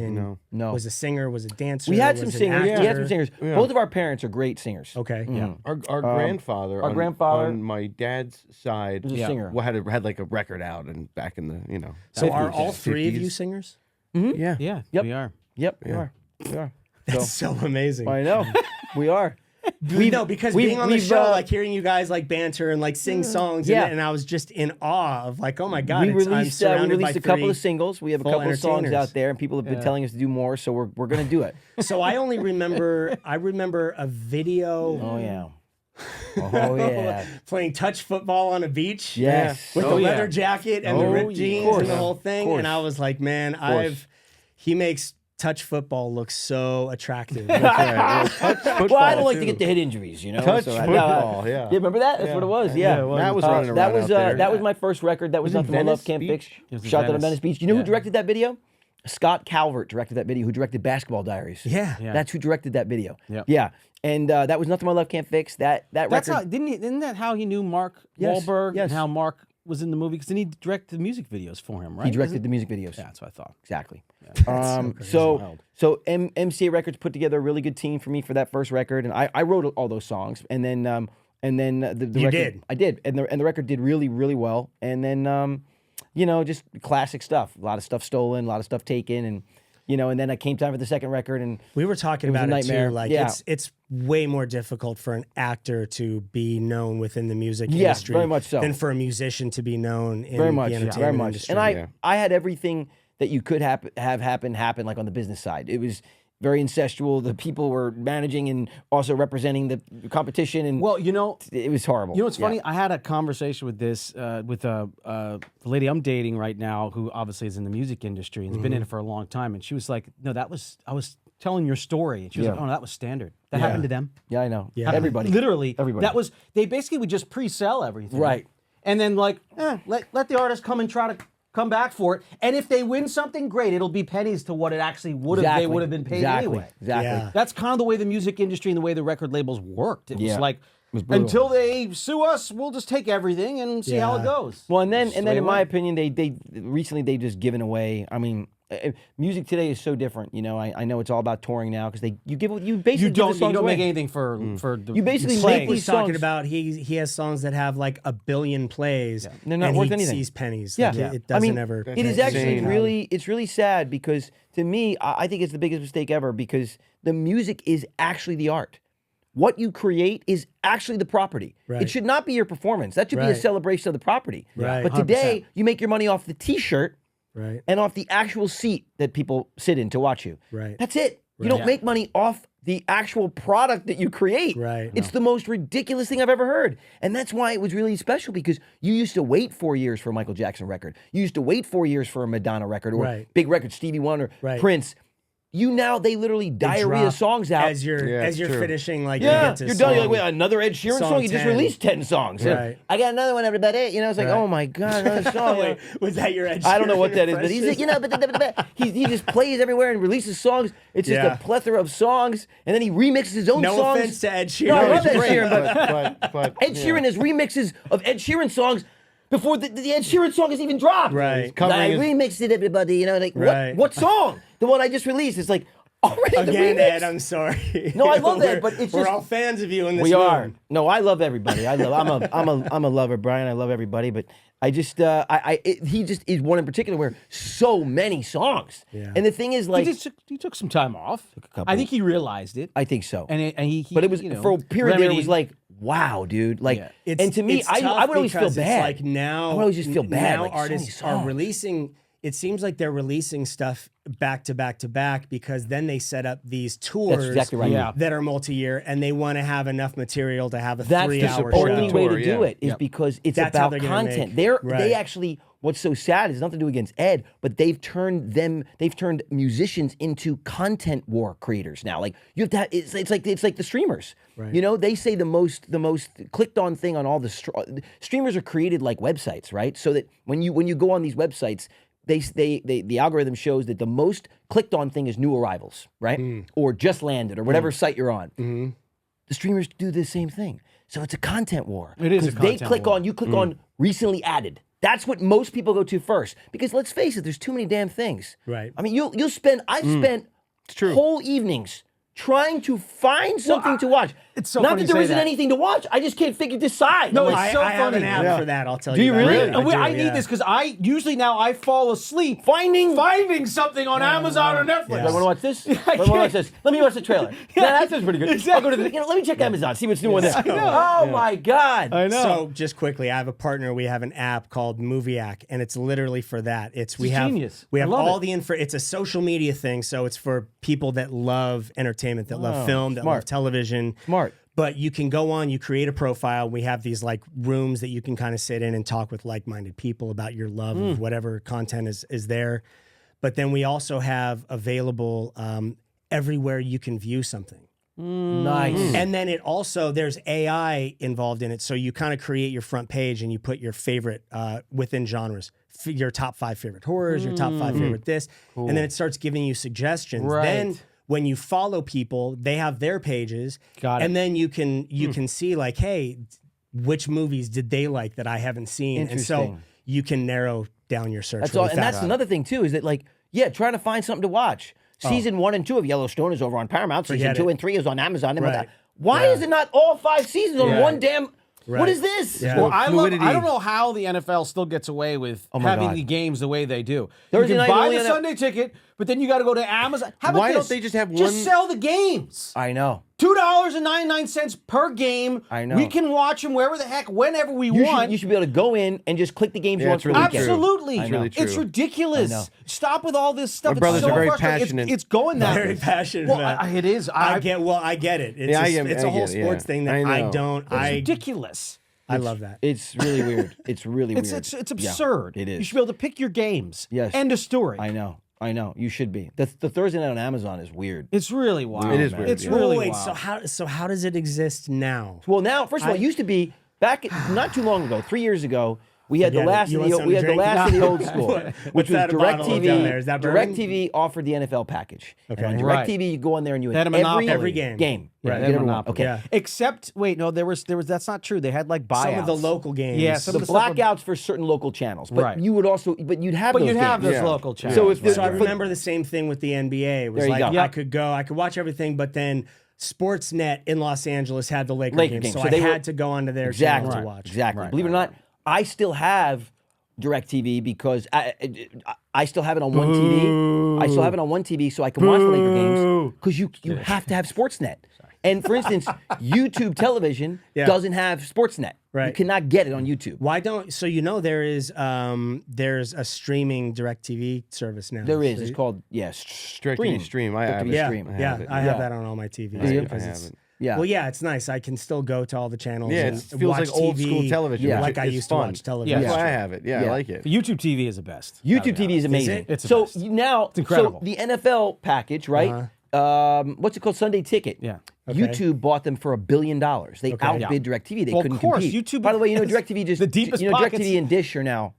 No. Was a singer? Was a dancer? We had was some an singers. We had actor? some singers. Both of our parents are great singers. Okay. Yeah. Our grandfather, our grandfather on my dad's side, was a singer. had like a record out and back in the So are 50s, all three of 50s. you singers? Yeah. Yeah, Yep. we are. Yep, we are. We are. That's so amazing. I know. We are. No, because being on the we've, show, like hearing you guys like banter and like sing songs, Yeah. and I was just in awe of like, oh my god, We I'm released surrounded by a couple three of singles. We have a full couple of songs entertainers. out there, and people have been telling us to do more. So we're gonna do it. So I only remember a video Oh yeah. Oh yeah. playing touch football on a beach. Yes. With Oh, the yeah. leather jacket and the Oh, ripped yeah. jeans Of course. and the whole Of thing. course. And I was like, man, he makes touch football look so attractive. Well, I don't like to get the head injuries, Touch so football, yeah. You remember that? That's what it was. Yeah. Matt was running that around was out there. that was my first record. That was Was it Nothing But Love Venice Can't Fix. Beach? It was in Shot that on Venice. Venice Beach. You know who Yeah. directed that video? Scott Calvert directed that video. Who directed Basketball Diaries? yeah. Yeah. That's who directed that video. Yep. Yeah. And that was Nothing My Love Can't Fix. That That's record. how isn't that how he knew Mark Yes, Wahlberg yes. and how Mark was in the movie? Because then he directed the music videos for him, right? he directed the music videos. Yeah, that's what I thought. Exactly. crazy. So MCA Records put together a really good team for me for that first record, and I wrote all those songs, and then the You record, did? I did, and the record did really well, and then just classic stuff, a lot of stuff stolen, a lot of stuff taken, and and then it came time for the second record, and We were talking It was a about it nightmare. too. Like Yeah. it's way more difficult for an actor to be known within the music Yeah, industry very much so. than for a musician to be known in very much, the entertainment very much. industry. And I had everything that you could have happen like on the business side. It was very incestual. The people were managing and also representing the competition, and Well, it was horrible. You know what's Yeah. funny? I had a conversation with this with the lady I'm dating right now, who obviously is in the music industry and has been in it for a long time, and she was like, "No, I was telling your story," and she was Yeah. like, "Oh, no, that was standard. That happened to them. Yeah, I know. Yeah. Everybody. Literally, Everybody. That was they basically would just pre-sell everything, Right. And then let the artist come and try to come back for it, and if they win something, great. It'll be pennies to what it actually would have. Exactly. They would have been paid Exactly. anyway. Exactly. Yeah. That's kind of the way the music industry and the way the record labels worked. It was Yeah. like, was brutal. Until they sue us, we'll just take everything and see how it goes. Well, and then in my away. opinion, they recently they just given away. I mean, music today is so different. You know, I know it's all about touring now because you basically You give the don't songs make away. anything for the You basically play. make He's these talking songs. about he has songs that have like 1 billion plays. They're not and worth he anything. sees pennies. Yeah, Like, it doesn't I mean, ever. it is That's actually insane. it's really sad because to me, I think it's the biggest mistake ever because the music is actually the art. What you create is actually the property. Right. It should not be your performance. That should be a Right. celebration of the property. Right. But today, you make your money off the T-shirt Right. and off the actual seat that people sit in to watch you. Right. That's it. You Right. don't make money off the actual product that you create. Right. It's the most ridiculous thing I've ever heard. And that's why it was really special because you used to wait 4 years for a Michael Jackson record. You used to wait 4 years for a Madonna record or Right. big record, Stevie Wonder, Right. Prince. They literally diarrhea drop songs out. as you're Yeah, it's you're true. finishing. Like Yeah, you get to you're done. You're like, song- wait, another Ed Sheeran song song? You just 10. released 10 songs. Right. I got another one, everybody. You know, it's like, Right. oh my God, another song. Wait, was that your Ed I don't know what Sheeran that is, but he's like, impression? he just plays everywhere and releases songs. It's just Yeah. a plethora of songs, and then he remixes his own No songs. offense to Ed Sheeran. No, I love He's Ed great. Sheeran, but Ed yeah. Sheeran has remixes of Ed Sheeran songs before the Ed Sheeran song is even dropped. Right. Covering I his- remixed it, everybody. You know, like Right. what song? The one I just released. It's like already the Again, remix. Ed, I'm sorry. No, I love We're- Ed, but it's we're just- all fans of you in this We are. room. No, I love everybody. I'm a lover, Brian. I love everybody, but I just he just is one in particular where so many songs. Yeah. And the thing is, like, He took some time off. couple. I think he realized it. I think so. And he But it was you know, for a period there. It was remedied- like, wow, dude. Like, Yeah. and to me, it's I tough would always feel because it's bad. Like now, I would always just feel bad. Now like, so many artists are songs. releasing. It seems like they're releasing stuff back to back to back because then they set up these tours exactly right. Yeah. that are multi-year and they want to have enough material to have a That's the 3-hour only show. way Tour, to do yeah. it is Yep. because it's That's how about they're gonna content. make- They right. actually. What's so sad is nothing to do against Ed, but they've turned musicians into content war creators now. Like you have to. It's like the streamers. Right. You know, they say the most clicked on thing on all the streamers are created like websites, right? So that when you go on these websites. The algorithm shows that the most clicked on thing is new arrivals, right? Or just landed, or whatever site you're on. The streamers do the same thing. So it's a content war. It is a 'Cause they content click war. on, you click on recently added. That's what most people go to first. Because let's face it, there's too many damn things. Right. I mean, I've spent whole evenings trying to find something to watch. it's so Not funny that you there say isn't that. anything to watch. I just can't decide. No, I'm like, it's so I have an funny. app for that. I'll tell Do you. you that. really? I do, I yeah. need this because I usually now I fall asleep finding something on Amazon or Netflix. I want to watch this. I I want to watch can't. this. Let me watch the trailer. Yeah, that sounds pretty good. I'll go to the, let me check Amazon, see what's new on there. Oh my God. I know. So just quickly, I have a partner. We have an app called Movieac, and it's literally for that. We have genius. we I have love all it. the info. It's a social media thing, so it's for people that love entertainment, that love film, that smart. love television. Smart. But you can go on, you create a profile. We have these like rooms that you can kind of sit in and talk with like-minded people about your love of whatever content is there. But then we also have available everywhere you can view something. Nice. And then it also, there's AI involved in it. So you kind of create your front page and you put your favorite within genres, your top 5 favorite horrors, your top 5 favorite this. And then it starts giving you suggestions. Right. Then when you follow people, they have their pages. Got it. And then you can see like, hey, which movies did they like that I haven't seen? And so Interesting. you can narrow down your search. That's really all. And that's fast. another thing too, is that like, yeah, trying to find something to watch. Season 1 and 2 of Yellowstone is over on Paramount. Season Forget 2 it. and 3 is on Amazon. And all Right. that. Why Yeah. is it not all 5 seasons on Yeah. one damn? What Right. is this? Yeah. Well, I Fluidity. don't know how the NFL still gets away with Oh my having God. the games the way they do. Thursday you night can buy only the on a- Sunday ticket, but then you got to go to Amazon. How about Why don't this? they just have Just one- sell the games. I know. $2.99 per game. I know. We can watch them wherever the heck, whenever we You want. should, you should be able to go in and just click the games you Yeah, want it's for really the true. weekend. Absolutely. It's really It's true. ridiculous. I know. Stop with all this stuff. My brothers it's so are very frustrating. passionate. It's going that Very way. passionate Well, about it. it is. I get it. It's Yeah, it's a whole get it, yeah. sports thing that I I know. don't. It's I ridiculous. I love that. It's really weird. It's really weird. It's Yeah, absurd. it is. You should be able to pick your games. Yes. End of story. I know. You should be. The Thursday night on Amazon is weird. It's really wild. It is weird, It's yeah. really Wait, wild. so how does it exist now? Well, now, first of all, it used to be back not too long ago, 3 years ago, We had the Forget it. last You of want the something to drink? of the old school, What's which was that bottle down there? DirecTV. Is that bourbon? DirecTV offered the NFL package. Okay. And on Right. DirecTV, you go on there and you They had had a monopoly. every Every game. game. Yeah, You they get had every one. Monopoly. Okay. Yeah. Except, wait, no, there was. That's not true. They had like buyouts. Some of the local games. Yeah, some The of the stuff blackouts for certain local channels, but Right. you would also, but you'd have But those you'd have games. those local channels. So if So I for- remember the same thing with the NBA. It was There you like go. I could watch everything, but then Sportsnet in Los Angeles had the Laker Laker games, games. so So I they had were- to go onto their Exactly. channel to watch. Exactly. Right, Believe it or not, I still have DirecTV because I still have it on one TV. I still have it on one TV so I can watch the Laker games because you have to have Sportsnet. And for instance, YouTube television Yeah. doesn't have Sportsnet. You Right. cannot get it on YouTube. Why don't so you know there's a streaming DirecTV service now. There is. So It's you- called DirecTV Stream. I have DirecTV it. yeah, Stream. I have yeah, it. I have Yeah. that on all my TVs. Do you? because I it's- have it. Yeah. Well, yeah, it's nice. I can still go to all the channels. Yeah, and it feels watch like old TV school television. Yeah. which like I is used fun. to watch television. That's Yeah. why I have it. Yeah, Yeah. I like it. YouTube TV is the best. YouTube TV is amazing. it? It's the so best. now, incredible. So the NFL package, right? What's it called? Sunday Ticket. Yeah. Okay. YouTube bought them for $1 billion. They outbid DirecTV. They Well, of couldn't course, compete. YouTube By the way, you know has DirecTV just the deepest DirecTV pockets. and Dish are now.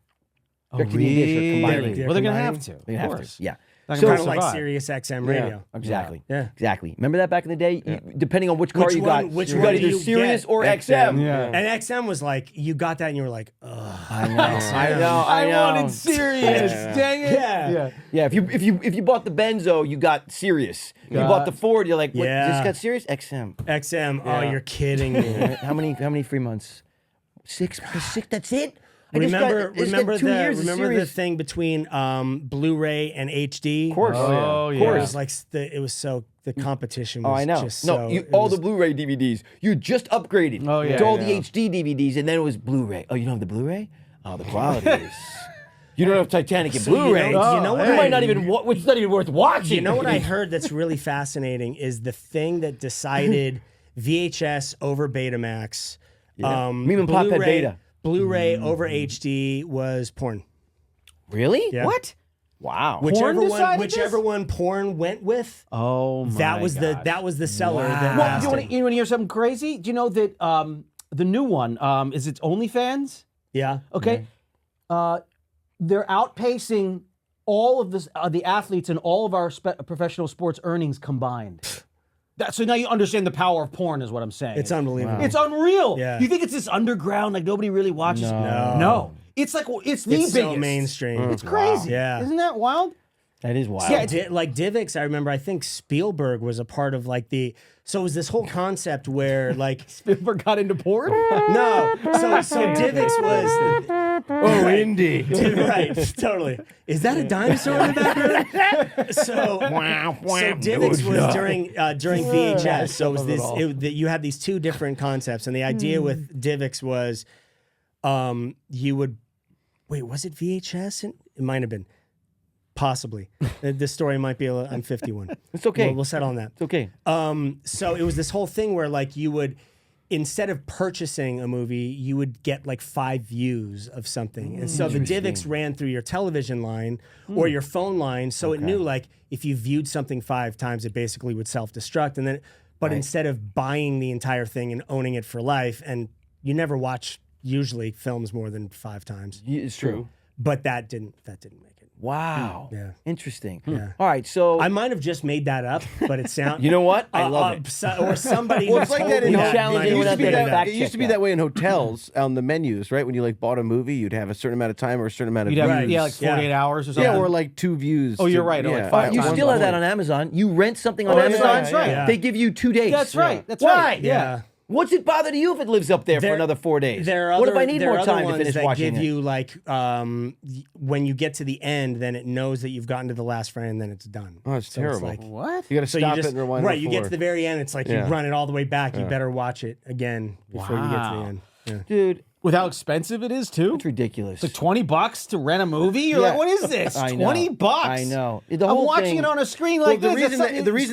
Oh, DirecTV and Dish are combining. They're Well, they're gonna combining? have to. They Of have course. to. Yeah. Not So gonna Kind of like survive. Sirius XM radio. Exactly. Yeah. Exactly. Remember that back in the day? You, depending on which car Which you one- got, which you one got do either you Sirius get? or XM. XM. Yeah. And XM was like, you got that and you were like, ugh. I know. I know. I wanted Sirius. Dang it. Yeah. Yeah, if you bought the Benzo, you got Sirius. If you bought the Ford, you're like, what? Yeah. This got Sirius? XM. XM. Oh, you're kidding me. How many free months? Six. That's it. I just Remember got 2 years of the Sirius. thing between Blu-ray and HD? Of course. Oh, It yeah. was like it was so the competition was Oh, I know. just No, so it all was- the Blu-ray DVDs. You just upgraded Oh, yeah, to all yeah. the HD DVDs, and then it was Blu-ray. Oh, you don't have the Blu-ray? Oh, the quality is. You don't have Titanic and So you know- Blu-ray. you know what you I- might not even. It's not even worth watching. You know what I heard that's really fascinating is the thing that decided VHS over Betamax. Me and Pop had Blu-ray- Beta. Blu-ray over HD was porn. Really? Yeah. What? Wow. Whichever one porn went with. Oh my That was gosh. the seller. That Well, lasted. you want to hear something crazy? Do you know that the new one is it's OnlyFans? Yeah. Okay, they're outpacing all of the athletes and all of our professional sports earnings combined. So now you understand the power of porn, is what I'm saying. It's unbelievable. It's unreal. Yeah. You think it's this underground, like nobody really watches? No. No. It's like it's the It's biggest. so mainstream. It's crazy. Yeah. Isn't that wild? That is wild. Yeah, Like Divx, I remember. I think Spielberg was a part of like the. So it was this whole concept where like Spielberg got into porn? no. So Divx was. Oh, Indy. Right, totally. Is that a dinosaur in the background? So Divx was during VHS. So it was this. You had these two different concepts, and the idea with Divx was, you would wait. Was it VHS? It might have been, possibly. This story might be. I'm 51. It's okay. We'll settle on that. It's okay. So it was this whole thing where like you would, instead of purchasing a movie, you would get like 5 views of something. And so the Divx ran through your television line or your phone line. So it knew like if you viewed something 5 times, it basically would self-destruct. And then, but instead of buying the entire thing and owning it for life, and you never watch usually films more than 5 times, It's true. but that didn't make it. Wow. Yeah. Interesting. Yeah. All right. So I might have just made that up, but it sounds. you know what? I love it. Or somebody. Well, who it's like told that me in You that challenge might it have anyone used out to be there to that. fact It used to be check that. that way in hotels on the menus, right? When you like bought a movie, you'd have a certain amount of time or a certain amount of You'd have views. like 48 hours or something. Yeah, or like 2 views. Oh, you're right, or like 5 You times still a have that week. on Amazon. You rent something on Oh, that's Amazon. right, that's right. Yeah. They give you 2 days. That's right. That's Why? right. Yeah. What's it bother to you if it lives up there for There- another 4 days? There are what other, if I need there more are other time to ones finish that watching give it? you like when you get to the end, then it knows that you've gotten to the last frame, and then it's done. Oh, it's So terrible. like, What? You got to so stop you just it and rewind. right. You get before. to the very end. It's like Yeah. you run it all the way back. You better watch it again before you get to Wow. the end. Yeah. Dude, With how expensive it is too? it's ridiculous. It's like $20 to rent a movie? You're Yeah. like, what is this? I know. $20? I know. The I'm whole watching thing- it on a screen Well, like the this. reason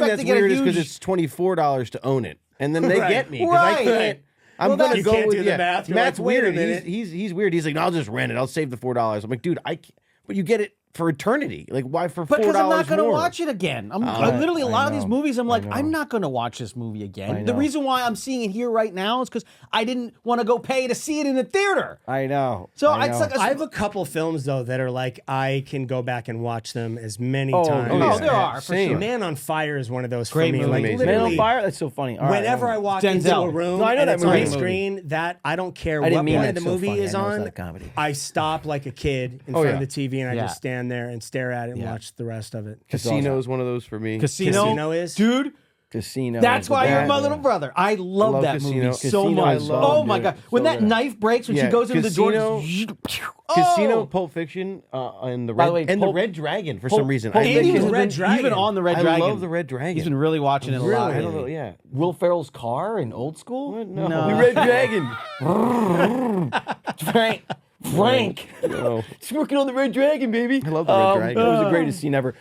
that's weird is because it's $24 to own it, and then they Right. get me because I Right. can't. I'm Well, gonna you go can't with do the math. You're Matt's like, wait a weird. minute. He's weird. He's like, no, I'll just rent it. I'll save the $4. I'm like, dude, but you get it for eternity. Like why for $4 Because I'm not going to more? watch it again. I literally, a lot of these movies, I'm like, I'm not going to watch this movie again. The reason why I'm seeing it here right now is because I didn't want to go pay to see it in the theater. I know. So I it's know. like I have a couple films though that are like I can go back and watch them as many times. Oh, there are, for Same. sure. Man on Fire is one of those Great for me. movie. Like Amazing. Man on literally, Fire? That's so funny. All right, whenever I walk into Denzel. a room No, I know and that it's on movie. the screen, that I don't care I what didn't mean point that the so movie funny. is I know it's on. not a comedy. I stop like a kid in Oh, front yeah. of the TV and I Yeah. just stand there and stare at it and Yeah. watch the rest of it. Casino is one of those for me. Casino is? Dude. Casino. That's is why the you're best. my little brother. I love that Casino. movie so Casino much. is so Oh my good. god! When So that good. knife breaks, when she Yeah, goes into the door, Casino- oh! Casino, Pulp Fiction, and the By Red, the way, and Pulp- the Red Dragon for Pulp- some reason. Pulp I Andy Fiction was has Red been- Dragon. He's been on the Red I Dragon. love the Red Dragon. He's been really watching it a lot. I don't know. Yeah. Will Ferrell's car in Old School? No. No. The Red Dragon. Frank. No. It's working on the Red Dragon, baby. I love the Red Dragon. That was the greatest scene ever.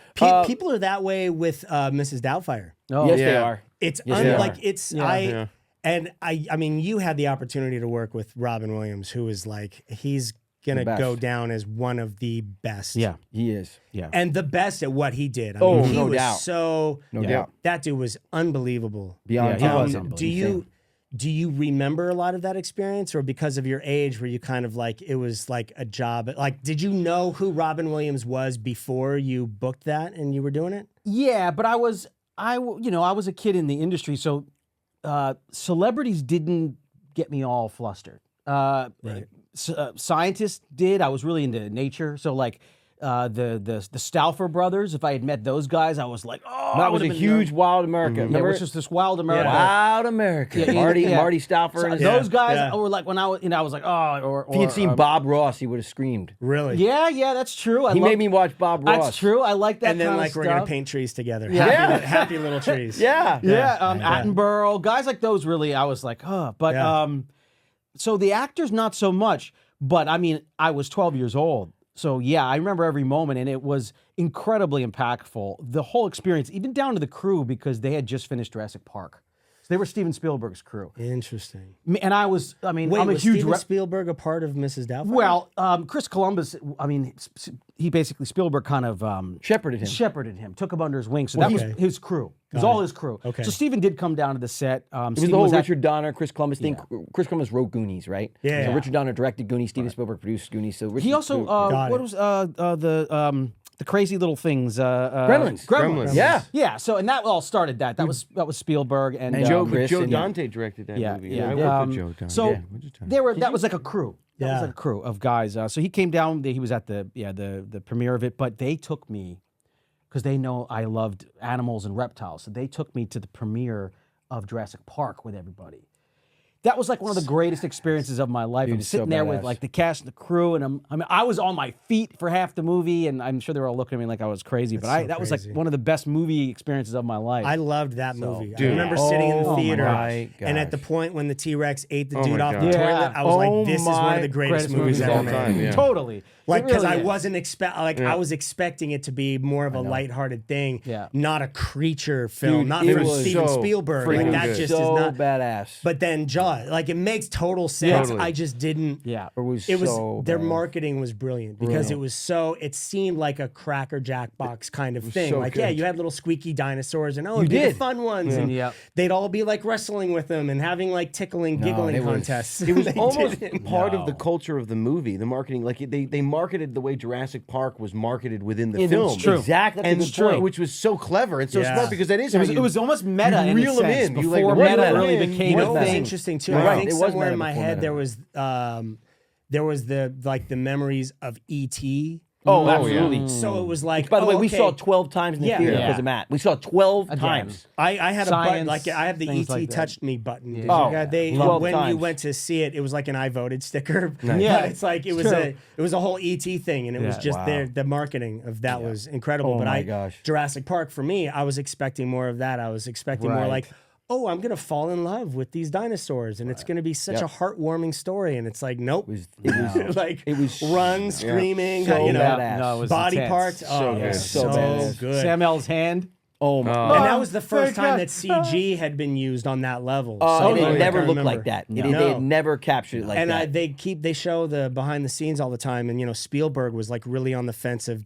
People are that way with Mrs. Doubtfire. Oh, Yes, they yeah. are. It's Yes, they like are. it's Yeah. and I mean you had the opportunity to work with Robin Williams, who is like he's gonna best. go down as one of the best. yeah, He is. yeah. And the best at what he did. I Oh, mean, he no was doubt. so No doubt. that dude was unbelievable. Beyond Yeah, he was talented. unbelievable. Do you remember a lot of that experience, or because of your age, were you kind of like it was like a job? Like, did you know who Robin Williams was before you booked that and you were doing it? Yeah, but I was a kid in the industry, so celebrities didn't get me all flustered. Scientists did. I was really into nature, so like the Stauffer brothers. If I had met those guys, I was like, oh, That I was a would've been huge nervous. Wild America. Yeah, Remember? which was this Wild America. Wild America. Yeah, Marty Stauffer. So and his- those guys Yeah. were like when I was like, oh, or If he had seen Bob Ross, he would have screamed. Really? yeah, that's true. He made me watch Bob Ross. That's true. I like that. And then kind like of we're stuff. gonna paint trees together. Yeah. Happy little trees. Yeah. Yeah, Attenborough, guys like those. Really, I was like, but Yeah. so the actors not so much. But I mean, I was 12 years old, so yeah, I remember every moment, and it was incredibly impactful. The whole experience, even down to the crew, because they had just finished Jurassic Park. So they were Steven Spielberg's crew, Interesting. and I was. I mean, Wait, I'm a was huge. Steven Spielberg a part of Mrs. Doubtfire? Well, Chris Columbus. I mean, he basically Spielberg kind of Shepherded him. shepherded him, took him under his wing. So that was Okay. his crew. It was all his crew. Okay. So Steven did come down to the set. It was the whole Richard Donner, Chris Columbus thing. Chris Columbus wrote Goonies, right? Yeah, So yeah. Richard Donner directed Goonies. Steven Spielberg produced Goonies. So Richard, He also Got what it. was the crazy little things? Gremlins. Gremlins. Yeah. Yeah. So and that all started that. That was Spielberg and Joe Chris and- Dante directed that Yeah, movie. yeah. I worked with Joe Dante. So Yeah, we're just talking. that was like a crew. That was Yeah. like a crew of guys. So he came down. He was at the premiere of it, but they took me because they know I loved animals and reptiles. So they took me to the premiere of Jurassic Park with everybody. That was like one of the greatest experiences of my life. Dude, I'm it's so sitting there with badass. like the cast and the crew, and I was on my feet for half the movie, and I'm sure they were all looking at me like I was crazy. But so that was like crazy. one of the best movie experiences of my life. I loved that movie. I Dude. remember sitting in the Oh my theater, gosh. and at the point when the T-Rex ate the Oh dude my off God. the Yeah. toilet, I was Oh like, "This is one my of the greatest movies of ever all made." time, yeah. Totally. Like, It because really I is. wasn't I was expecting it to be more of a lighthearted thing, Yeah. not a creature film, Dude, not it from was Steven so Spielberg. freaking Like that good. just so is not. badass. But then Jaws, like it makes total sense. Totally. I just didn't. Yeah. it was It their badass. marketing was brilliant because it was so it seemed like a Cracker Jack box kind of thing. so Like yeah, good. you had little squeaky dinosaurs and it'd be did. the fun ones and Yep. they'd all be like wrestling with them and having like tickling, giggling it was- contests. It was They almost didn't. part of the culture of the movie, the marketing. Like they marketed the way Jurassic Park was marketed within the It's film. true. Exactly. That's And a good point. which was so clever and so Yeah. smart because that is It how was, you, it was almost meta you in reel a them sense. in. You, Before like, meta reel really them in. became You a know what's thing. interesting too? You're I right. think It was somewhere meta in my before head meta. there was the memories of E.T. Oh, yeah. absolutely. So it was like, By the way, we okay. saw 12 times in the Yeah. theater Yeah. because of Matt. We saw 12 Again. times. I had a button, Science, like I have the things ET like that. touched me button. Did Oh, you guys- they 12 when you times. went to see it, it was like an I voted sticker. Yeah, But it's like it it's was true. a whole ET thing, and it was Yeah. just Wow. the marketing of that was incredible. Oh but my gosh. Jurassic Park for me, I was expecting more of that. I was expecting more Right. like, oh, I'm gonna fall in love with these dinosaurs, and it's gonna be such a heartwarming story. And it's like, nope, It was like it was run screaming, so you know, badass. No, it was body intense. parts. Oh, good. it was So so badass. good. Sam L's hand. Oh my! And that was the first time that CG had been used on that level. And like, it never I looked remember. like that. No. They had never captured it like And that. they show the behind the scenes all the time, and Spielberg was like really on the fence of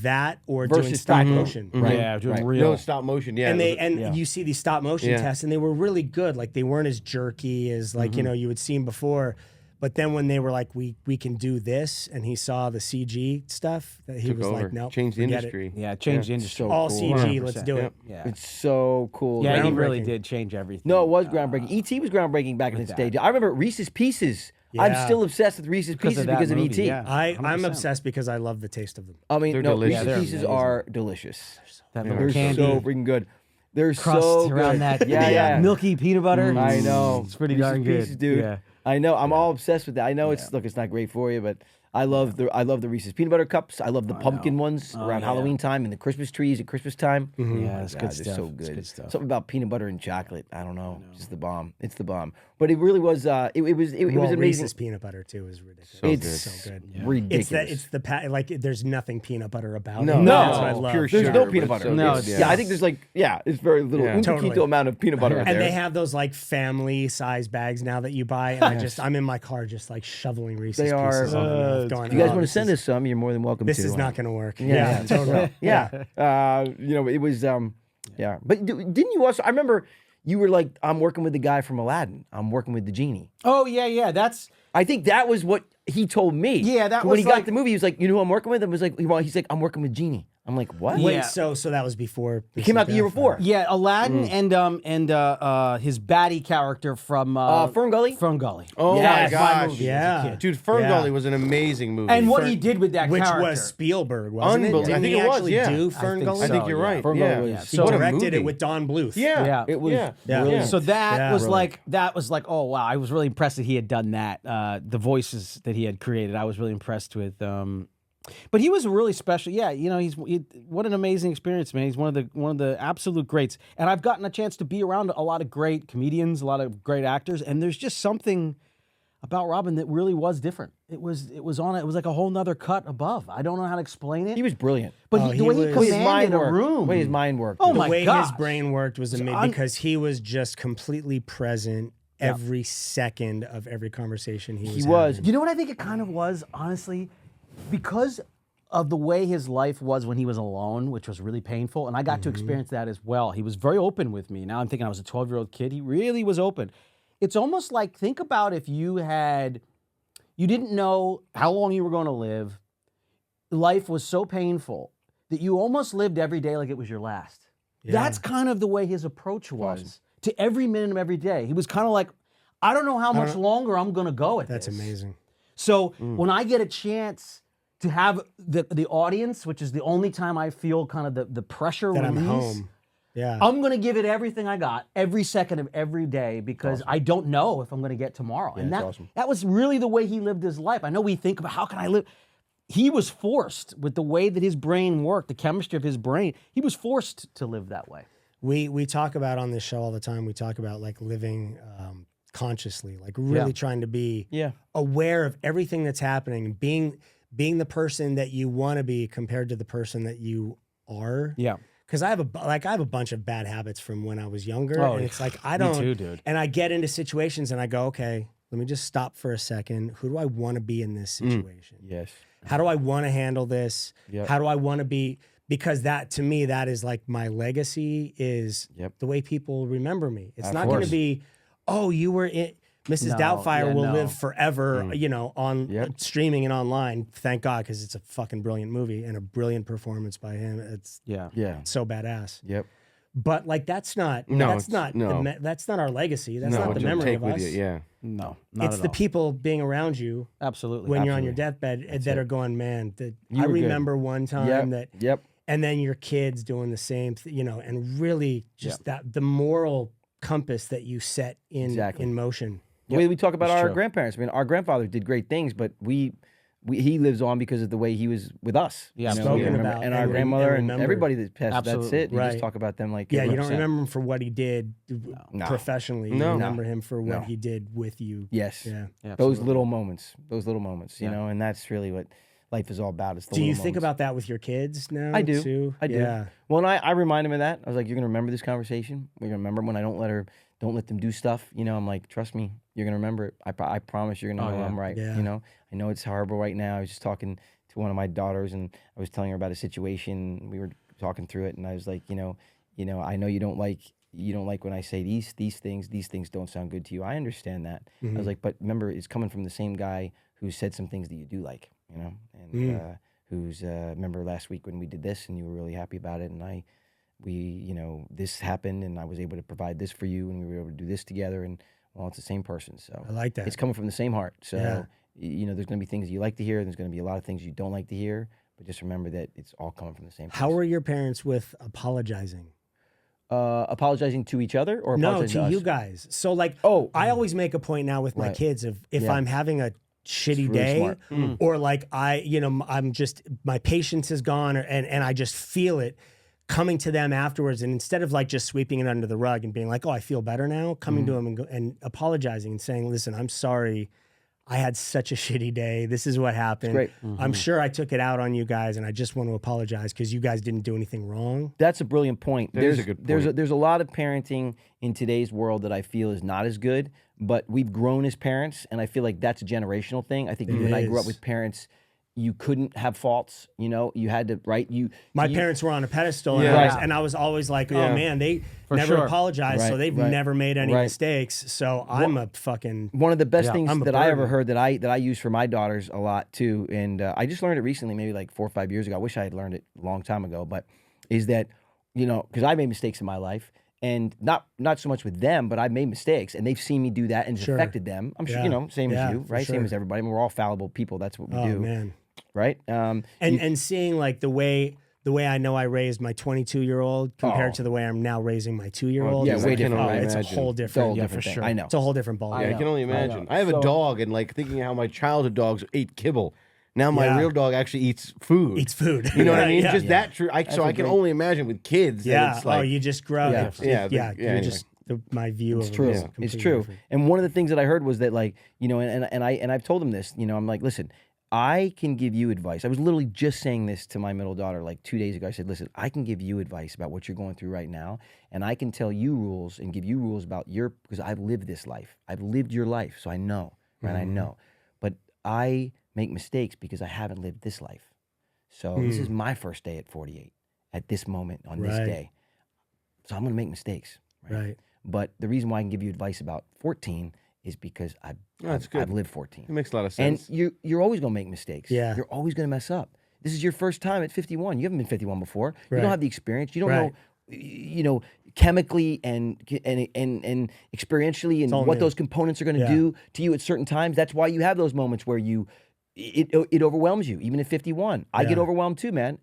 that or doing Versus stop stop motion. Right. Yeah, doing right. real. No stop motion. Yeah. And you see these stop motion Yeah. tests, and they were really good. Like they weren't as jerky as like you would see them before. But then when they were like, we can do this, and he saw the CG stuff, that he Took was over. like, nope, Changed the forget industry. Yeah, changed the industry. So All cool. CG, let's do it. Yeah. It's so cool. Yeah, he groundbreaking. really did change everything. No, it was groundbreaking. E.T. was groundbreaking back in its day. that. I remember Reese's Pieces. I'm Yeah. still obsessed with Reese's Because Pieces of that because of movie, E.T. yeah. I'm 100%. obsessed because I love the taste of them. I mean, They're no, delicious. Reese's Yeah, Pieces they're are delicious. That They're little candy so freaking good. They're crust so around good. that yeah. milky peanut butter. I know. It's pretty Reese's darn good. Pieces, dude. Yeah. I know. I'm all obsessed with that. I know it's not great for you, but I love the Reese's peanut butter cups. I love the pumpkin ones around Halloween time and the Christmas trees at Christmas time. Yeah, it's God, good they're stuff. so It's good. good stuff. Something about peanut butter and chocolate. I don't know. Just the bomb. It's the bomb. But it really was. It was amazing. Reese's peanut butter too is ridiculous. It's so good. ridiculous. It's the like. There's nothing peanut butter about No, it. No. That's what I love. Pure There's sugar, no but peanut it's butter. so No, good. it's- yeah, I think there's it's very little Yeah. un Totally. poquito amount of peanut butter in And there. they have those like family size bags now that you buy, and I'm in my car just like shoveling Reese's They are- pieces. on my mouth, going, If you guys "Oh, want to this send is- us some, you're more than welcome This to. is not going to work. Yeah. Totally. Yeah. It was yeah. But didn't you also I remember you were like, I'm working with the guy from Aladdin. I'm working with the genie. Oh yeah. That's I think that was what he told me. Yeah, that when was he got like- the movie, he was like, you know who I'm working with? And was like, he's like, I'm working with Genie. I'm like, what? Wait, Yeah. so that was before It came out the year before. yeah. Aladdin and his baddie character from Fern Gully? Fern Gully. Oh Yes. my My gosh. movie as a Yeah. kid. Dude, Fern Yeah. Gully was an amazing movie. And what he did with that which character was Spielberg, wasn't it? Unbelievable. Didn't I think he it was, actually yeah. do I Fern think Gully? I think so, you're yeah. right. Fern yeah. Gully was- He What a directed movie. it with Don Bluth. Yeah. Yeah. It was Yeah. brilliant. So that Yeah. was Brilliant. like, oh wow, I was really impressed that he had done that. The voices that he had created, I was really impressed with. But he was really special. Yeah, what an amazing experience, man. He's one of the absolute greats. And I've gotten a chance to be around a lot of great comedians, a lot of great actors, and there's just something about Robin that really was different. It was like a whole nother cut above. I don't know how to explain it. he was brilliant. but Oh, the he way he was- The way his commanded mind a worked. room. The way his mind worked. Oh The my way gosh. his brain worked was amazing because he was just completely present every second of every conversation he was having. You know what I think it kind of was, honestly? Because of the way his life was when he was alone, which was really painful, and I got to experience that as well. He was very open with me. Now I'm thinking I was a 12-year-old kid. He really was open. It's almost like, think about if you didn't know how long you were going to live. Life was so painful that you almost lived every day like it was your last. That's kind of the way his approach was to every minute of every day. He was kind of like, I don't know how much longer I'm going to go at That's this. amazing. So when I get a chance to have the audience, which is the only time I feel kind of the pressure That release, I'm home. Yeah. I'm going to give it everything I got every second of every day because I don't know if I'm going to get tomorrow. And that was really the way he lived his life. I know we think about how can I live. He was forced with the way that his brain worked, the chemistry of his brain. He was forced to live that way. We talk about on this show all the time. We talk about like living consciously, like really trying to be aware of everything that's happening, and being the person that you want to be compared to the person that you are. Yeah. Because I have a bunch of bad habits from when I was younger, Oh, and it's like I me don't. too, dude. And I get into situations and I go, okay, let me just stop for a second. Who do I want to be in this situation? Yes. How do I want to handle this? Yep. How do I want to be? Because that, to me, that is like my legacy is the way people remember me. It's not going to be, oh, you were in, Mrs. No, Doubtfire yeah, will no. live forever, on streaming and online. Thank God, because it's a fucking brilliant movie and a brilliant performance by him. It's Yeah. Yeah. so badass. Yep. But like, that's not that's not our legacy. That's not the memory take of with us. you. Yeah. No, not It's at the all. people being around you Absolutely. when you're on your absolutely. deathbed that are going, man, You I were good." remember one time that, Yep. and then your kids doing the same, and really just that the moral compass that you set in motion. The way we talk about It's our true. grandparents. I mean, our grandfather did great things, but he lives on because of the way he was with us. Yeah, you know, spoken we remember- about and our and grandmother and remembered. everybody that passed. Absolutely. That's it. You just Right. talk about them like Yeah, you don't 100%. remember him for what he did professionally. You No. remember him for what No. he did with you. Yes. Yeah. Yeah, Those absolutely. little moments. You know, and that's really what. life is all about. It's the Do you little think moments. about that with your kids now? I do. Too? I do. Yeah. Well, and I remind him of that. I was like, you're gonna remember this conversation. You're gonna remember when I don't let them do stuff. You know, I'm like, trust me, you're gonna remember it. I promise you're gonna know I'm right. Yeah. You know, I know it's horrible right now. I was just talking to one of my daughters, and I was telling her about a situation. We were talking through it, and I was like, you know, I know you don't like when I say these things. These things don't sound good to you. I understand that. I was like, but remember, it's coming from the same guy who said some things that you do like. You know, and who's remember last week when we did this, and you were really happy about it, and this happened, and I was able to provide this for you, and we were able to do this together, and well, it's the same person. So I like that. It's coming from the same heart. So Yeah. there's going to be things you like to hear, and there's going to be a lot of things you don't like to hear, but just remember that it's all coming from the same place. How were your parents with apologizing? Apologizing to each other or No, apologizing to us? you guys. So like, I always make a point now with my Right. kids of if Yeah. I'm having a shitty really day smart. or like I'm just, my patience is gone and I just feel it coming to them afterwards. And instead of like just sweeping it under the rug and being like, oh, I feel better now, coming to them and apologizing and saying, listen, I'm sorry. I had such a shitty day. This is what happened. great. I'm sure I took it out on you guys and I just want to apologize because you guys didn't do anything wrong. That's a brilliant point. That is a good point. There's a lot of parenting in today's world that I feel is not as good, but we've grown as parents, and I feel like that's a generational thing. I think you and I grew up is. with parents. You couldn't have faults, you had to, right? My parents were on a pedestal, Yeah. and I was always like, oh Yeah. man, they For never sure. apologized, so Right, they've right, never made any right. mistakes. So I'm a fucking One of the best Yeah. things I'm a that I ever burden. heard that I use for my daughters a lot too, and I just learned it recently, maybe like 4 or 5 years ago. I wish I had learned it a long time ago, but is that because I made mistakes in my life, and not so much with them, but I made mistakes, and they've seen me do that, and it's Sure. affected them. I'm sure Yeah. same Yeah, as you, for right? Same sure. as everybody. I mean, we're all fallible people. That's what we oh do, man. right? And seeing like the way I know I raised my 22-year-old compared to the way I'm now raising my 2-year-old. yeah, it's way like, different, oh, right? it's a Imagine. whole It's a different, whole Yeah, different for thing. sure. I know. it's a whole different ball. Yeah, I game. can only imagine. I have a dog, and like thinking how my childhood dogs ate kibble. Now my Yeah. real dog actually eats food. Eats food. You know what I mean? Yeah. Just that true. So I can only imagine with kids. That Yeah. it's like, you just grow. Yeah. Yeah. Yeah, You're just my view It's of true. it is It's completely true. different. And one of the things that I heard was that, like, and I've told him this. I'm like, listen, I can give you advice. I was literally just saying this to my middle daughter like 2 days ago. I said, listen, I can give you advice about what you're going through right now, and I can tell you rules and give you rules about because I've lived this life. I've lived your life, so I know, right? I know. But I make mistakes because I haven't lived this life. So this is my first day at 48, at this moment on this Right. day. So I'm going to make mistakes, Right. But the reason why I can give you advice about 14 is because that's good. I've lived 14. It makes a lot of And sense. you're always going to make mistakes. Yeah. You're always going to mess up. This is your first time at 51. You haven't been 51 before. You Right. don't have the experience. You don't Right. know, chemically and experientially and all what new. those components are going to Yeah. do to you at certain times. That's why you have those moments where it overwhelms you, even at 51. I get Yeah. overwhelmed too, man.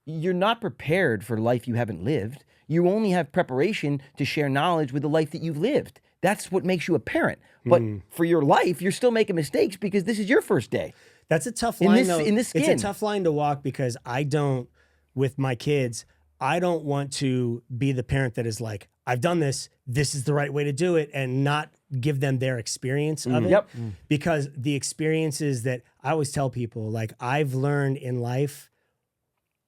You're not prepared for life you haven't lived. You only have preparation to share knowledge with the life that you've lived. That's what makes you a parent. But for your life, you're still making mistakes because this is your first day. That's a tough In line. this- though. in this It's skin. a tough line to walk because with my kids, I don't want to be the parent that is like, I've done this. This is the right way to do it, and not give them their experience of it. Yep. Because the experiences that I always tell people, like I've learned in life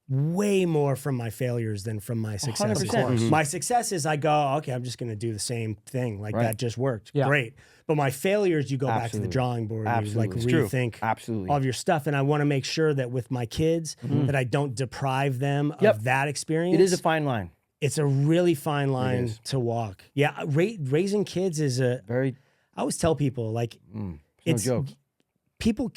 way more from my failures than from my successes. 100%. My successes, I go, okay, I'm just going to do the same thing. Like Right. that just worked. Yeah. Great. But my failures, you go back to the Absolutely. drawing board and you like Absolutely. It's true. rethink Absolutely. all of your stuff. And I want to make sure that with my kids that I don't deprive them Yep. of that experience. It is a fine line. It's a really fine line is. to walk. Yeah. Raising kids is Very. I always tell people like It's no joke. people,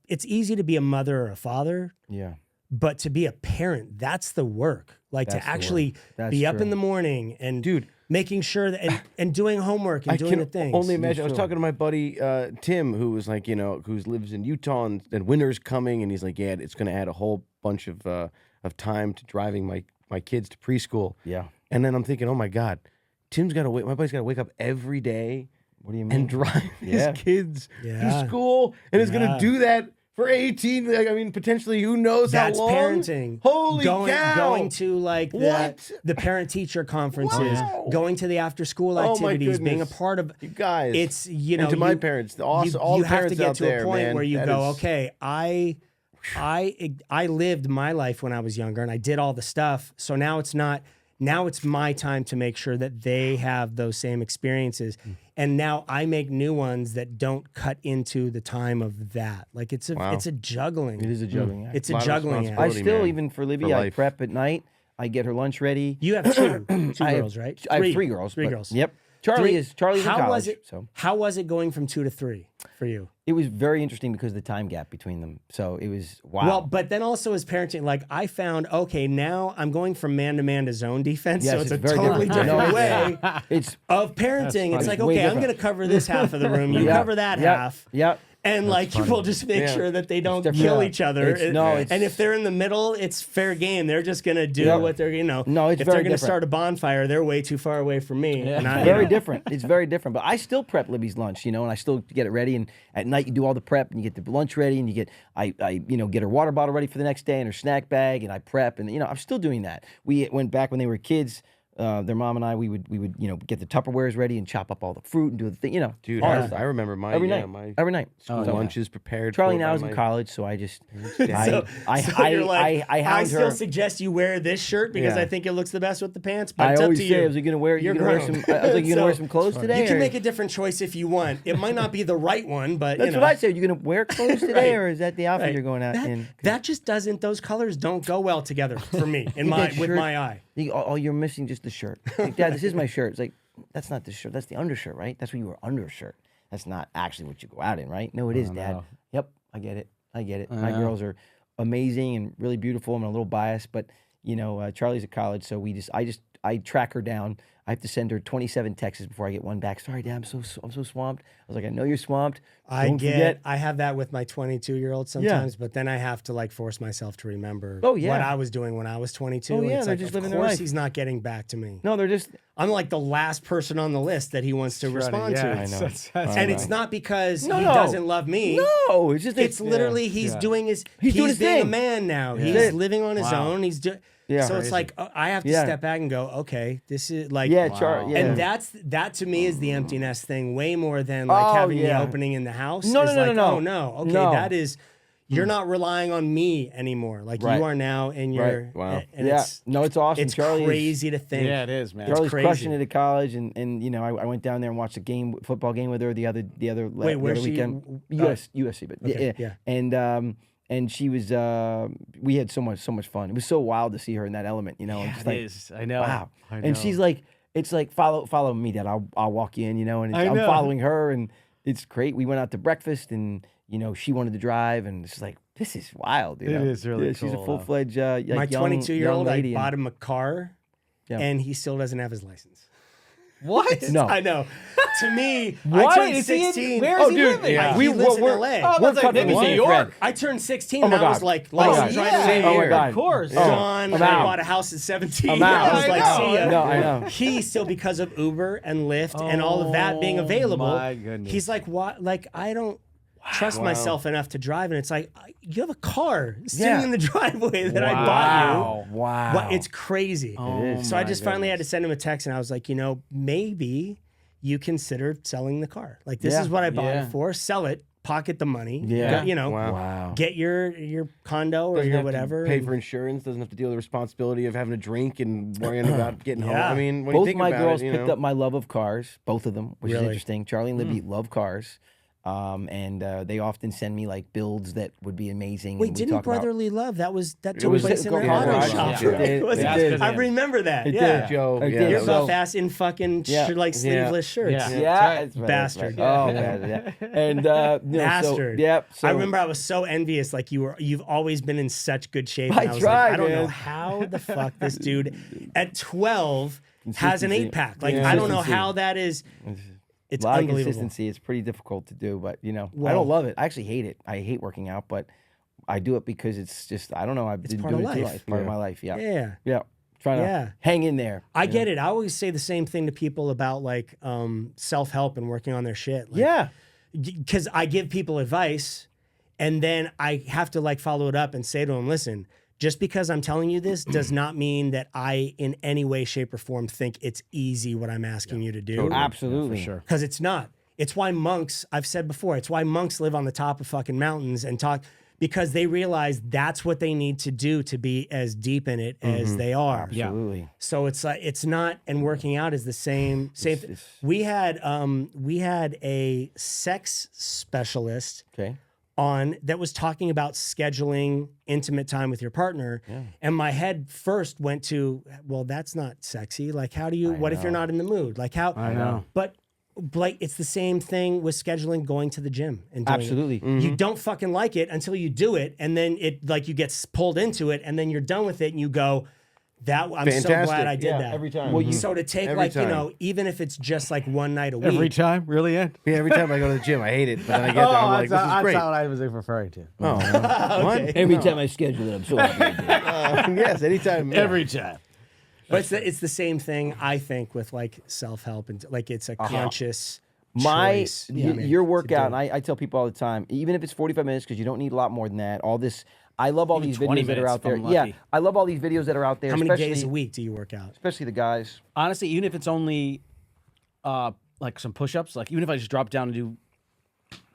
it's easy to be a mother or a father, Yeah. but to be a parent, that's the work. Like That's to the actually work. That's be up true. in the morning and Dude. making sure that and doing homework and I doing can the things. only imagine. I was Sure. talking to my buddy Tim, who was like, who lives in Utah, and winter's coming, and he's like, yeah, it's going to add a whole bunch of time to driving my kids to preschool. Yeah. And then I'm thinking, oh my God, Tim's got to wait. My buddy's got to wake up every day What do you mean? and drive Yeah. his kids Yeah. to school, and is going Yeah. to do that for 18. Like, I mean, potentially, who knows That's how long? parenting. Holy cow! Going to like What? the parent-teacher conferences, Wow. going to the after-school Oh, my activities, being a goodness. part of. You guys, It's and to my parents, all you the have to parents get out to there, a point man, where you that go, is- okay, I lived my life when I was younger and I did all the stuff. So now it's not. Now it's my time to make sure that they have those same experiences. And now I make new ones that don't cut into the time of that. Like it's a juggling. It is a juggling act. It's a Lot of juggling act. I responsibility, still, man, even for Livy, for I life. prep at night. I get her lunch ready. You have two I have- girls, right? I have 3 girls. Three but- girls. Yep. Charlie's in How college. was it? So How was it going from 2 to 3 for you? it was very interesting because of the time gap between them. So it was wow. Well, but then also as parenting, like I found, okay, now I'm going from man-to-man to zone defense. Yes, So it's a very totally different. different No, way it's of parenting. It's like, Way okay, I'm different. going to cover this half of the room. You Yep, cover that yep, half. Yep. And like we'll just make Yeah. sure that they don't different. kill Yeah. each other. It's- And if they're in the middle, it's fair game. They're just gonna do Yep. what they're No, it's if very they're gonna different. start a bonfire, they're way too far away from me. And I, Very different. It's very different. But I still prep Libby's lunch, and I still get it ready. And at night you do all the prep, and you get the lunch ready, and you get I get her water bottle ready for the next day and her snack bag, and I prep, and I'm still doing that. We went back when they were kids. Their mom and I, we would get the Tupperwares ready and chop up all the fruit and do the thing, Dude, all I, that stuff. I remember my every yeah, night, my every night. school So, lunch is prepared. Charlie for now by is in my- college, so I just So you're like, I hound still her. suggest you wear this shirt because Yeah. I think it looks the best with the pants. But I it's up always to say, you. "Was you gonna wear? You're You gonna wear grown. some? I was like, you gonna wear So, some clothes today? You can or- make a different choice if you want. It might not be the right one, but That's what I said. You gonna wear clothes today, Right. or is that the outfit Right. you're going out in? That just doesn't. Those colors don't go well together for me That with shirt- my eye. You're missing just the shirt. Like, Dad, this is my shirt. It's like, that's not the shirt. That's the undershirt, right? That's what you wear undershirt. That's not actually what you go out in, right? No, it is, Dad. no. Yep, I get it. My girls are amazing and really beautiful. I'm a little biased, but Charlie's at college, so I track her down. I have to send her 27 texts before I get one back. Sorry, Dad, I'm so swamped. I was like, I know you're swamped. Don't forget. I have that with my 22-year-old sometimes, but then I have to like force myself to remember Oh, yeah. what I was doing when I was 22. Oh, and yeah, it's they're like, just of living their course life. he's not getting back to me. No, they're just. I'm like the last person on the list that he wants to respond to. I know. And it's not because No, he no. doesn't love me. No, it's just. It's literally he's doing his he's doing his being a thing. man now. Yeah. He's That's it. living on his Wow. own. He's doing Yeah. so it's like I have to Yeah. step back and go, okay, this is like Yeah, Wow. yeah. and that to me is the empty nest thing way more than like Oh, having yeah. the opening in the house. No, It's no, no, like, no, no. oh no, okay, No. that is you're not relying on me anymore. Like Right. you are now and you're Right. Wow. and Yeah. it's No, it's awesome. it's Charlie is- crazy to think. Yeah, it is, man. Charlie's crazy. crushing it at college, and I went down there and watched a football game with her the other Wait, where's she? weekend. Oh. USC, but Okay, yeah. yeah. And she was we had so much fun. It was so wild to see her in that element, and Yeah, just it like is. I know. wow. I And she's know. like, it's like follow me, Dad. I'll walk you in, and I I'm know. following her, and it's great. We went out to breakfast, and she wanted to drive, and it's like this is wild. It is really yeah, She's a cool, though. full-fledged like My young 22-year-old, I lady, bought him a car Yeah. and he still doesn't have his license. What? No. I know. To me, What? I turned Is he in- 16. where is he dude, living? yeah. He lives in LA. Oh, we're that's like cut maybe from the New same York. thread. I turned 16 Oh and my I was God. like, Oh my license God. right Yeah. away. Oh my God. Of course. Gone. I'm I out. bought a house at 17. I'm out. I was like, I see ya. No, I know. He still, because of Uber and Lyft and all of that being Oh, available, my goodness. he's like, what? Like, I don't trust myself enough to drive. And it's like, you have a car sitting Yeah. in the driveway that I bought Wow. you. Wow. Well, it's crazy. Oh, So I my just finally had to goodness. send him a text, and I was like, maybe you consider selling the car. Like, this Yeah. is what I bought Yeah. it for. Sell it, pocket the money. Yeah. Wow. Get your condo or Doesn't your have to whatever. pay and- for insurance. Doesn't have to deal with the responsibility of having a drink and worrying about getting home. Yeah. I mean, when Both you think my about girls it, picked up my love of cars, both of them, which is Really? interesting. Charlie and Libby love cars. And they often send me like builds that would be amazing. Wait, and we didn't talk about- Brotherly Love? That took was place in Car an auto Garage, shop. yeah. right? It Wasn't Yeah, it? it's good, I yeah. remember that. It yeah. did. Joe. It Yeah, did. You're that So- buff ass in fucking Yeah. like sleeveless shirts. Yeah. That's right, Bastard. that's right. Oh, man. Yeah. And Bastard. So, yep. So I remember I was so envious. Like you've always been in such good shape. I and I was tried, like, I don't know man. how the fuck this dude at 12 has an Consistency. 8-pack. Like Yeah. I don't know Consistency. how that is. It's a lot of unbelievable. consistency. It's pretty difficult to do, but I Well- don't love it. I actually hate it. I hate working out, but I do it because it's just I don't know. I've been part doing of it too life. long. It's part of my life. Yeah. Yeah. Yeah. Trying to Yeah. hang in there. I get it. I always say the same thing to people about like self-help and working on their shit. Like, Yeah. because I give people advice And then I have to like follow it up and say to him, listen, just because I'm telling you this does not mean that I in any way, shape, or form think it's easy what I'm asking you to do. Totally. Absolutely. For sure. Because it's not. It's why monks, I've said before, it's why monks live on the top of fucking mountains and talk, because they realize that's what they need to do to be as deep in it as they are. Absolutely. So it's like it's not, and working out is the same. We had a sex specialist Okay. on that was talking about scheduling intimate time with your partner, and my head first went to, well, that's not sexy. Like, how do you? What if you're not in the mood? Like, how? I know. But like, it's the same thing with scheduling going to the gym and doing it. Absolutely. You don't fucking like it until you do it, and then it like you get pulled into it, and then you're done with it, and you go, "That I'm so Fantastic. glad I did Yeah, that every time. Well, So to take Every like time. you know, even if it's just like one night a week, Every time, really, Ed? Yeah, every time I go to the gym, I hate it, but then I get there, I'm like, this is great. That's what I was referring to. Oh, what? Every time I schedule it, I'm so happy. I did. Yes, anytime. Yeah. Every time. but it's the same thing I think with like self help and like it's a conscious choice. Your workout, and I tell people all the time, even if it's 45 minutes, because you don't need a lot more than that. All this, I love all Even these 20 videos that are minutes out if there. I'm Yeah, lucky. I love all these videos that are out there. How many especially, days a week do you work out? Especially the guys. Honestly, even if it's only like some push-ups, like even if I just drop down and do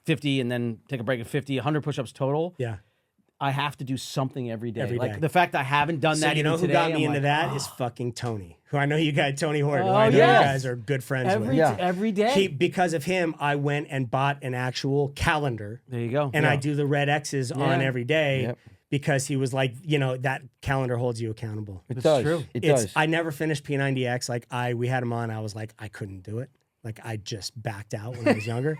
50 and then take a break at 50, 100 push-ups total, Yeah. I have to do something every day. Every like day. the fact I haven't done So that you know even who today, got me I'm into like, that is fucking Tony, who I know you got Tony Horton. who Oh, I know yes. you guys are good friends with. every day. Because of him, I went and bought an actual calendar, There you go. and I do the red X's on every day Yep. because he was like, you know, that calendar holds you accountable. It does. true. It It's does. I never finished P90X. Like we had him on. I was like, I couldn't do it. Like I just backed out when I was younger.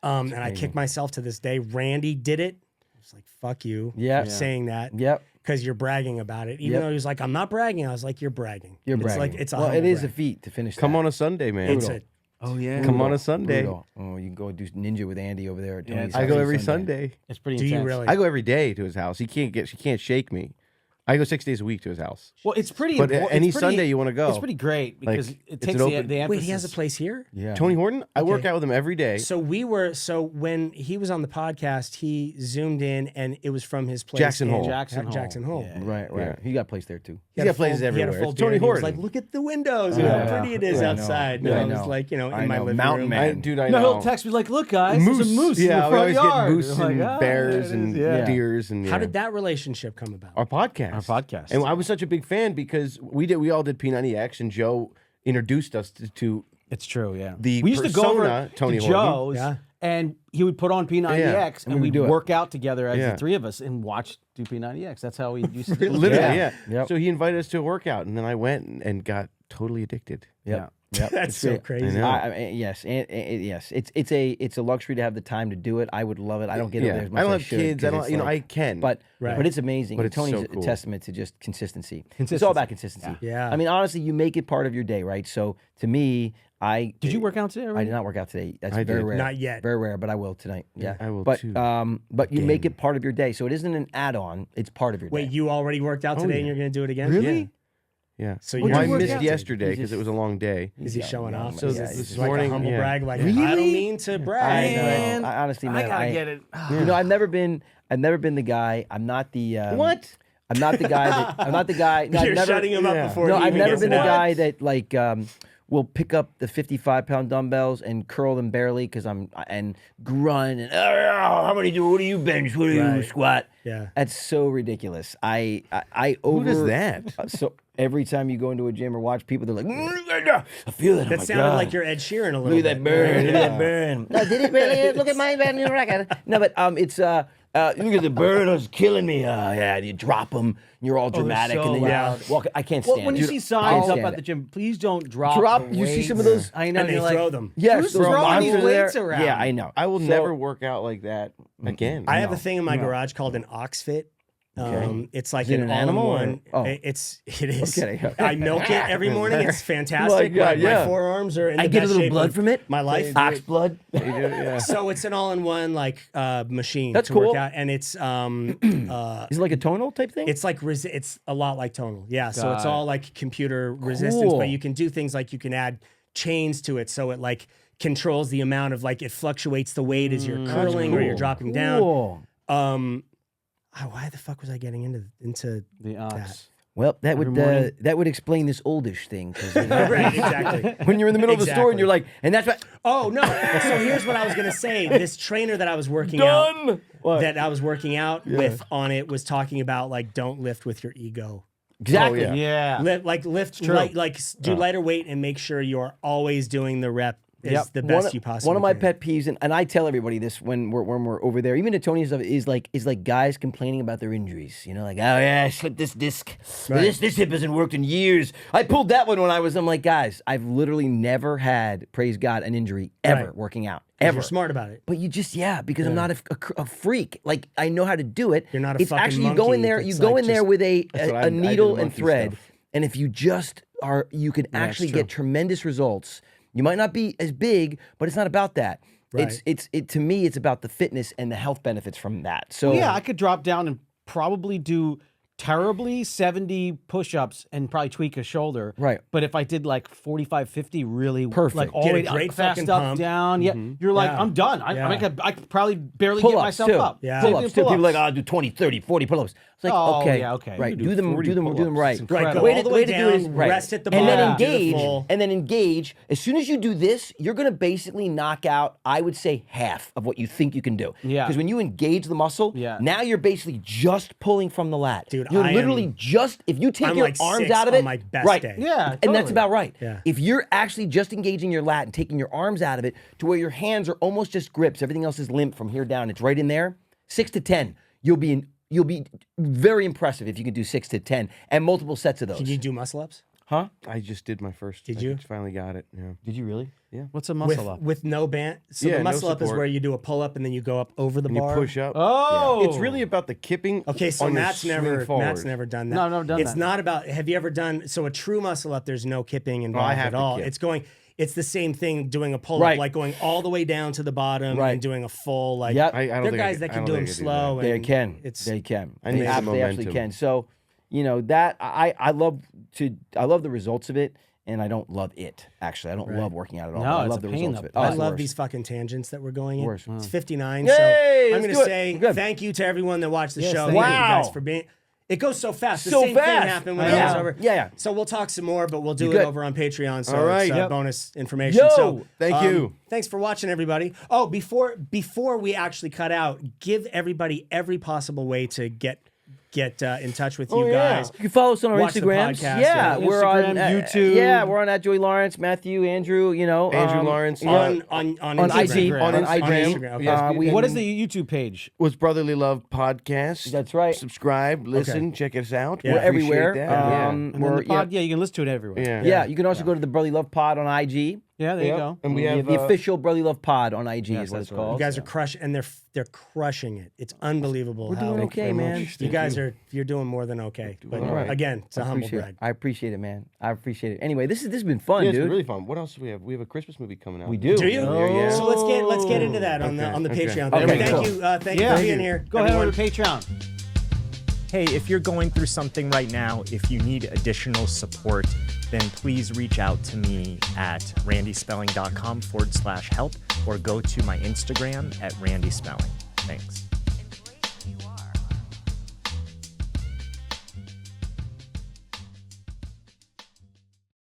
And I kick myself to this day. Randy did it. I was like, fuck you Yeah. for saying that. Yep. Because you're bragging about it. Even Yep. though he was like, I'm not bragging. I was like, you're bragging. You're It's bragging. like it's a well, it humble is a brag. feat to finish. Come that. on a Sunday, man. It's a Oh yeah. Come on a Sunday. Brutal. Oh, you can go do ninja with Andy over there. At Tony's I house go on every Sunday. It's pretty do intense. you really? I go every day to his house. She can't shake me. I go 6 days a week to his house. Well, it's pretty. But it's any pretty- Sunday you want to go. It's pretty great because Like, it it's takes an the open- emphasis. Wait, he has a place here? Yeah. Tony Horton, I work out with him every day. So when he was on the podcast, he zoomed in and it was from his place Jackson in Hole. Jackson Hole. Yeah. Right. Yeah. He got a place there too. He's He had got places he had a everywhere. full It's Tony beard. He was Horton. like, look at the windows and how pretty it is I know. outside. Yeah, I And I was know. like, you know, I in my know. living Mountain room. man. Dude, I No, know. he'll text me like, "Look, guys, there's a moose in Yeah, the we front always yard." get moose I'm and like, "Ah, bears there it and is." Yeah. deers and How did that relationship come about? our podcast? Our podcast. And I was such a big fan because we all did P90X, and Joe introduced us to It's true, yeah. The we used to go over persona, Tony to Horton. Joe's, Yeah. and he would put on P90X, and we we'd would do it. work out together as Yeah. the three of us and watch do P90X. That's how we used to do it. literally, yeah. Yep. So he invited us to a workout, and then I went and got totally addicted. Yep. Yep. That's so great. crazy. know. Yes, yes. It's a luxury to have the time to do it. I would love it. I don't get over there as much I don't as have should, kids. I 'cause don't. it's You know, like- I can. But Right. but it's amazing. But it's Tony's so a cool. testament to just consistency. It's Consistency. all about consistency. Yeah. I mean, honestly, you make it part of your day, right? So to me, Did you work out today? I Already? did not work out today. That's I very did. rare. Not yet. Very rare, but I will tonight. Yeah, I will but, too. But you make it part of your day, so it isn't an add-on. It's part of your Wait, day. you already worked out today and you're going to do it again? Really? yeah. So Well, you're I work missed out? yesterday He's because just- it was a long day. Is he showing off? So Yeah, this he's like morning, a humble yeah. brag, like I don't mean to brag. Man. I honestly, man, I gotta get it. You know, I've never been the guy. I'm not the What? I'm not the guy that I'm not the guy. No, You're I've never, shutting him up yeah. before No, he I've even never gets been it the out. guy that like will pick up the 55-pound dumbbells and curl them barely because I'm and grunt and how many do? What do you bench? What do you Right. squat? Yeah. That's so ridiculous. I over Who does that? So every time you go into a gym or watch people, they're like, I feel it. That sounded like you're Ed Sheeran a little Look at that bit. burn. Look at that burn. No, did it really? Look at my new record. No, but it's look at the burn. It's killing me. Yeah, you drop them. You're all dramatic, so and then you loud. walk. I can't Well, stand when it. you see signs I'll up stand at it. the gym, please don't drop. Drop. the You see some of weights. those? I know. And they you're like, throw them. Yes, Who's those throwing monsters these there. weights around? Yeah, I know. I will So- never work out like that again. I have a thing in my garage called an Oxfit. It's like Is it an an animal or- all-in-one. oh. It is. Okay. I milk it every morning. It's fantastic. My God, my yeah. forearms are in I the get a best little shape blood of from it. my life. Ox blood. So it's an all-in-one like machine That's to cool. work out, and it's Is it like a tonal type thing? it's like it's a lot like tonal. Yeah, so it's all like computer resistance, Cool. but you can do things like you can add chains to it, so it like controls the amount of like it fluctuates the weight as you're curling or you're dropping down. Cool. Why the fuck was I getting into The that? Well, that Every morning. would explain this Oldish thing. 'Cause, Right, exactly. when you're in the middle of the store and you're like, and that's what. Oh no! So here's what I was gonna say. This trainer that I was working Done. out, What? that I was working out with on it was talking about like don't lift with your ego. Exactly. Oh, yeah. Lift true. do lighter weight and make sure you're always doing the rep is Yep. the best you possibly One of my can. pet peeves, and I tell everybody this when we're over there, even to Tony's stuff, is like guys complaining about their injuries. You know, like, oh yeah, I slipped this disc. Right. This hip hasn't worked in years. I pulled that one when I'm like, guys, I've literally never had, praise God, an injury ever Right. working out. 'Cause Ever. You're smart about it. But you just, because I'm not a freak. Like, I know how to do it. You're not a It's fucking actually, you go in monkey there, you that's go like in there just- with That's what I a did needle the and monkey thread. stuff. And if you just you can actually true. get tremendous results. You might not be as big, but it's not about that. Right. It's to me, it's about the fitness and the health benefits from that. So Yeah, I could drop down and probably do terribly 70 push-ups and probably tweak a shoulder. Right. But if I did like 45, 50 really Perfect. like all Get the a way great fast fucking up, pump. down, you're like, Yeah. I'm done. Yeah. I could probably barely pull-ups get myself too. up. Yeah. Same Pull-ups thing, too. People are like, I'll do 20, 30, 40 pull-ups. It's like, Oh, okay, yeah, okay. right. You Do them 40 right. pull-ups. Right, It's go incredible. all the way to do down, it is right. rest at the and then bottom, engage, beautiful. and then engage. As soon as you do this, you're going to basically knock out, I would say, half of what you think you can do. Yeah. Because when you engage the muscle, Yeah. now you're basically just pulling from the lat. Dude, you're I literally am- just, if you take I'm your like arms 6 out of on it, my best right? day. Yeah, and that's totally. about right. Yeah. If you're actually just engaging your lat and taking your arms out of it to where your hands are almost just grips, everything else is limp from here down. It's right in there. 6 to 10, you'll be very impressive if you can do 6 to 10 and multiple sets of those. Can you do muscle ups? Huh? I just did my first. Did I you? just finally got it. Yeah. Did you really? What's a muscle up? With no band? So Yeah, the no muscle up is support. where you do a pull up and then you go up over the And you bar. push up. Oh! It's really about the kipping. Okay, so on your Matt's swing never forward. done that. No, I've never done It's that. not about. Have you ever done? So a true muscle up, there's no kipping involved have at to all. kip. It's the same thing doing a pull up, Right. like going all the way down to the bottom Right. and doing a full like. Yep. I don't They're think guys I that could- can I do don't them think I could do slow. that. They and can. It's They can. I need They some absolutely momentum. can. So, that I love the results of it, and I don't love it. Actually, I don't love working out at all. No, but I it's love a the pain, results of though. it. Oh, I it's the love worst. these fucking tangents that we're going in. Worst. It's 59. Yay, so I'm let's going do to it. say We're good. thank you to everyone that watched the Yes, show. thank Thank you you. guys Wow. for being. It goes so fast. The So same fast. thing happened when I it was know. over. Yeah. So we'll talk some more, but we'll do You it good? over on Patreon. So All right. it's Yep. bonus information. Yo, So thank you. Thanks for watching, everybody. Oh, before we actually cut out, give everybody every possible way to get in touch with you guys. You can follow us on our Watch the Instagrams. podcast, Yeah, yeah. we're on Instagram, YouTube. Yeah, we're on at Joey Lawrence, Matthew, Andrew. Andrew Lawrence. On on Instagram. IG. On On Instagram. IG. Okay. Yes, What is the YouTube page? was Brotherly Love Podcast. That's right. Subscribe, listen, check us out. Yeah. We're We appreciate everywhere. that. And then We're the pod, you can listen to it everywhere. yeah. yeah. You can also go to the Brotherly Love Pod on IG. Yeah, there you go. And we have the official Brotherly Love Pod on IG Yes, is what that's it's what it called. You guys are crushing, and they're crushing it. It's unbelievable. We're how doing okay, man. You guys you're doing more than okay. But all right. again, it's a humble Appreciate brag. it. I appreciate it, man. I appreciate it. Anyway, this has been fun, Yeah, it's dude. been really fun. What else do we have? We have a Christmas movie coming out. We do. Do you? Yeah. So let's get into that on the Okay. Patreon. Okay, Thank cool. you. Thank you for being here. Go ahead everyone. over to Patreon. Hey, if you're going through something right now, if you need additional support, then please reach out to me at randyspelling.com/help or go to my Instagram at randyspelling. Thanks.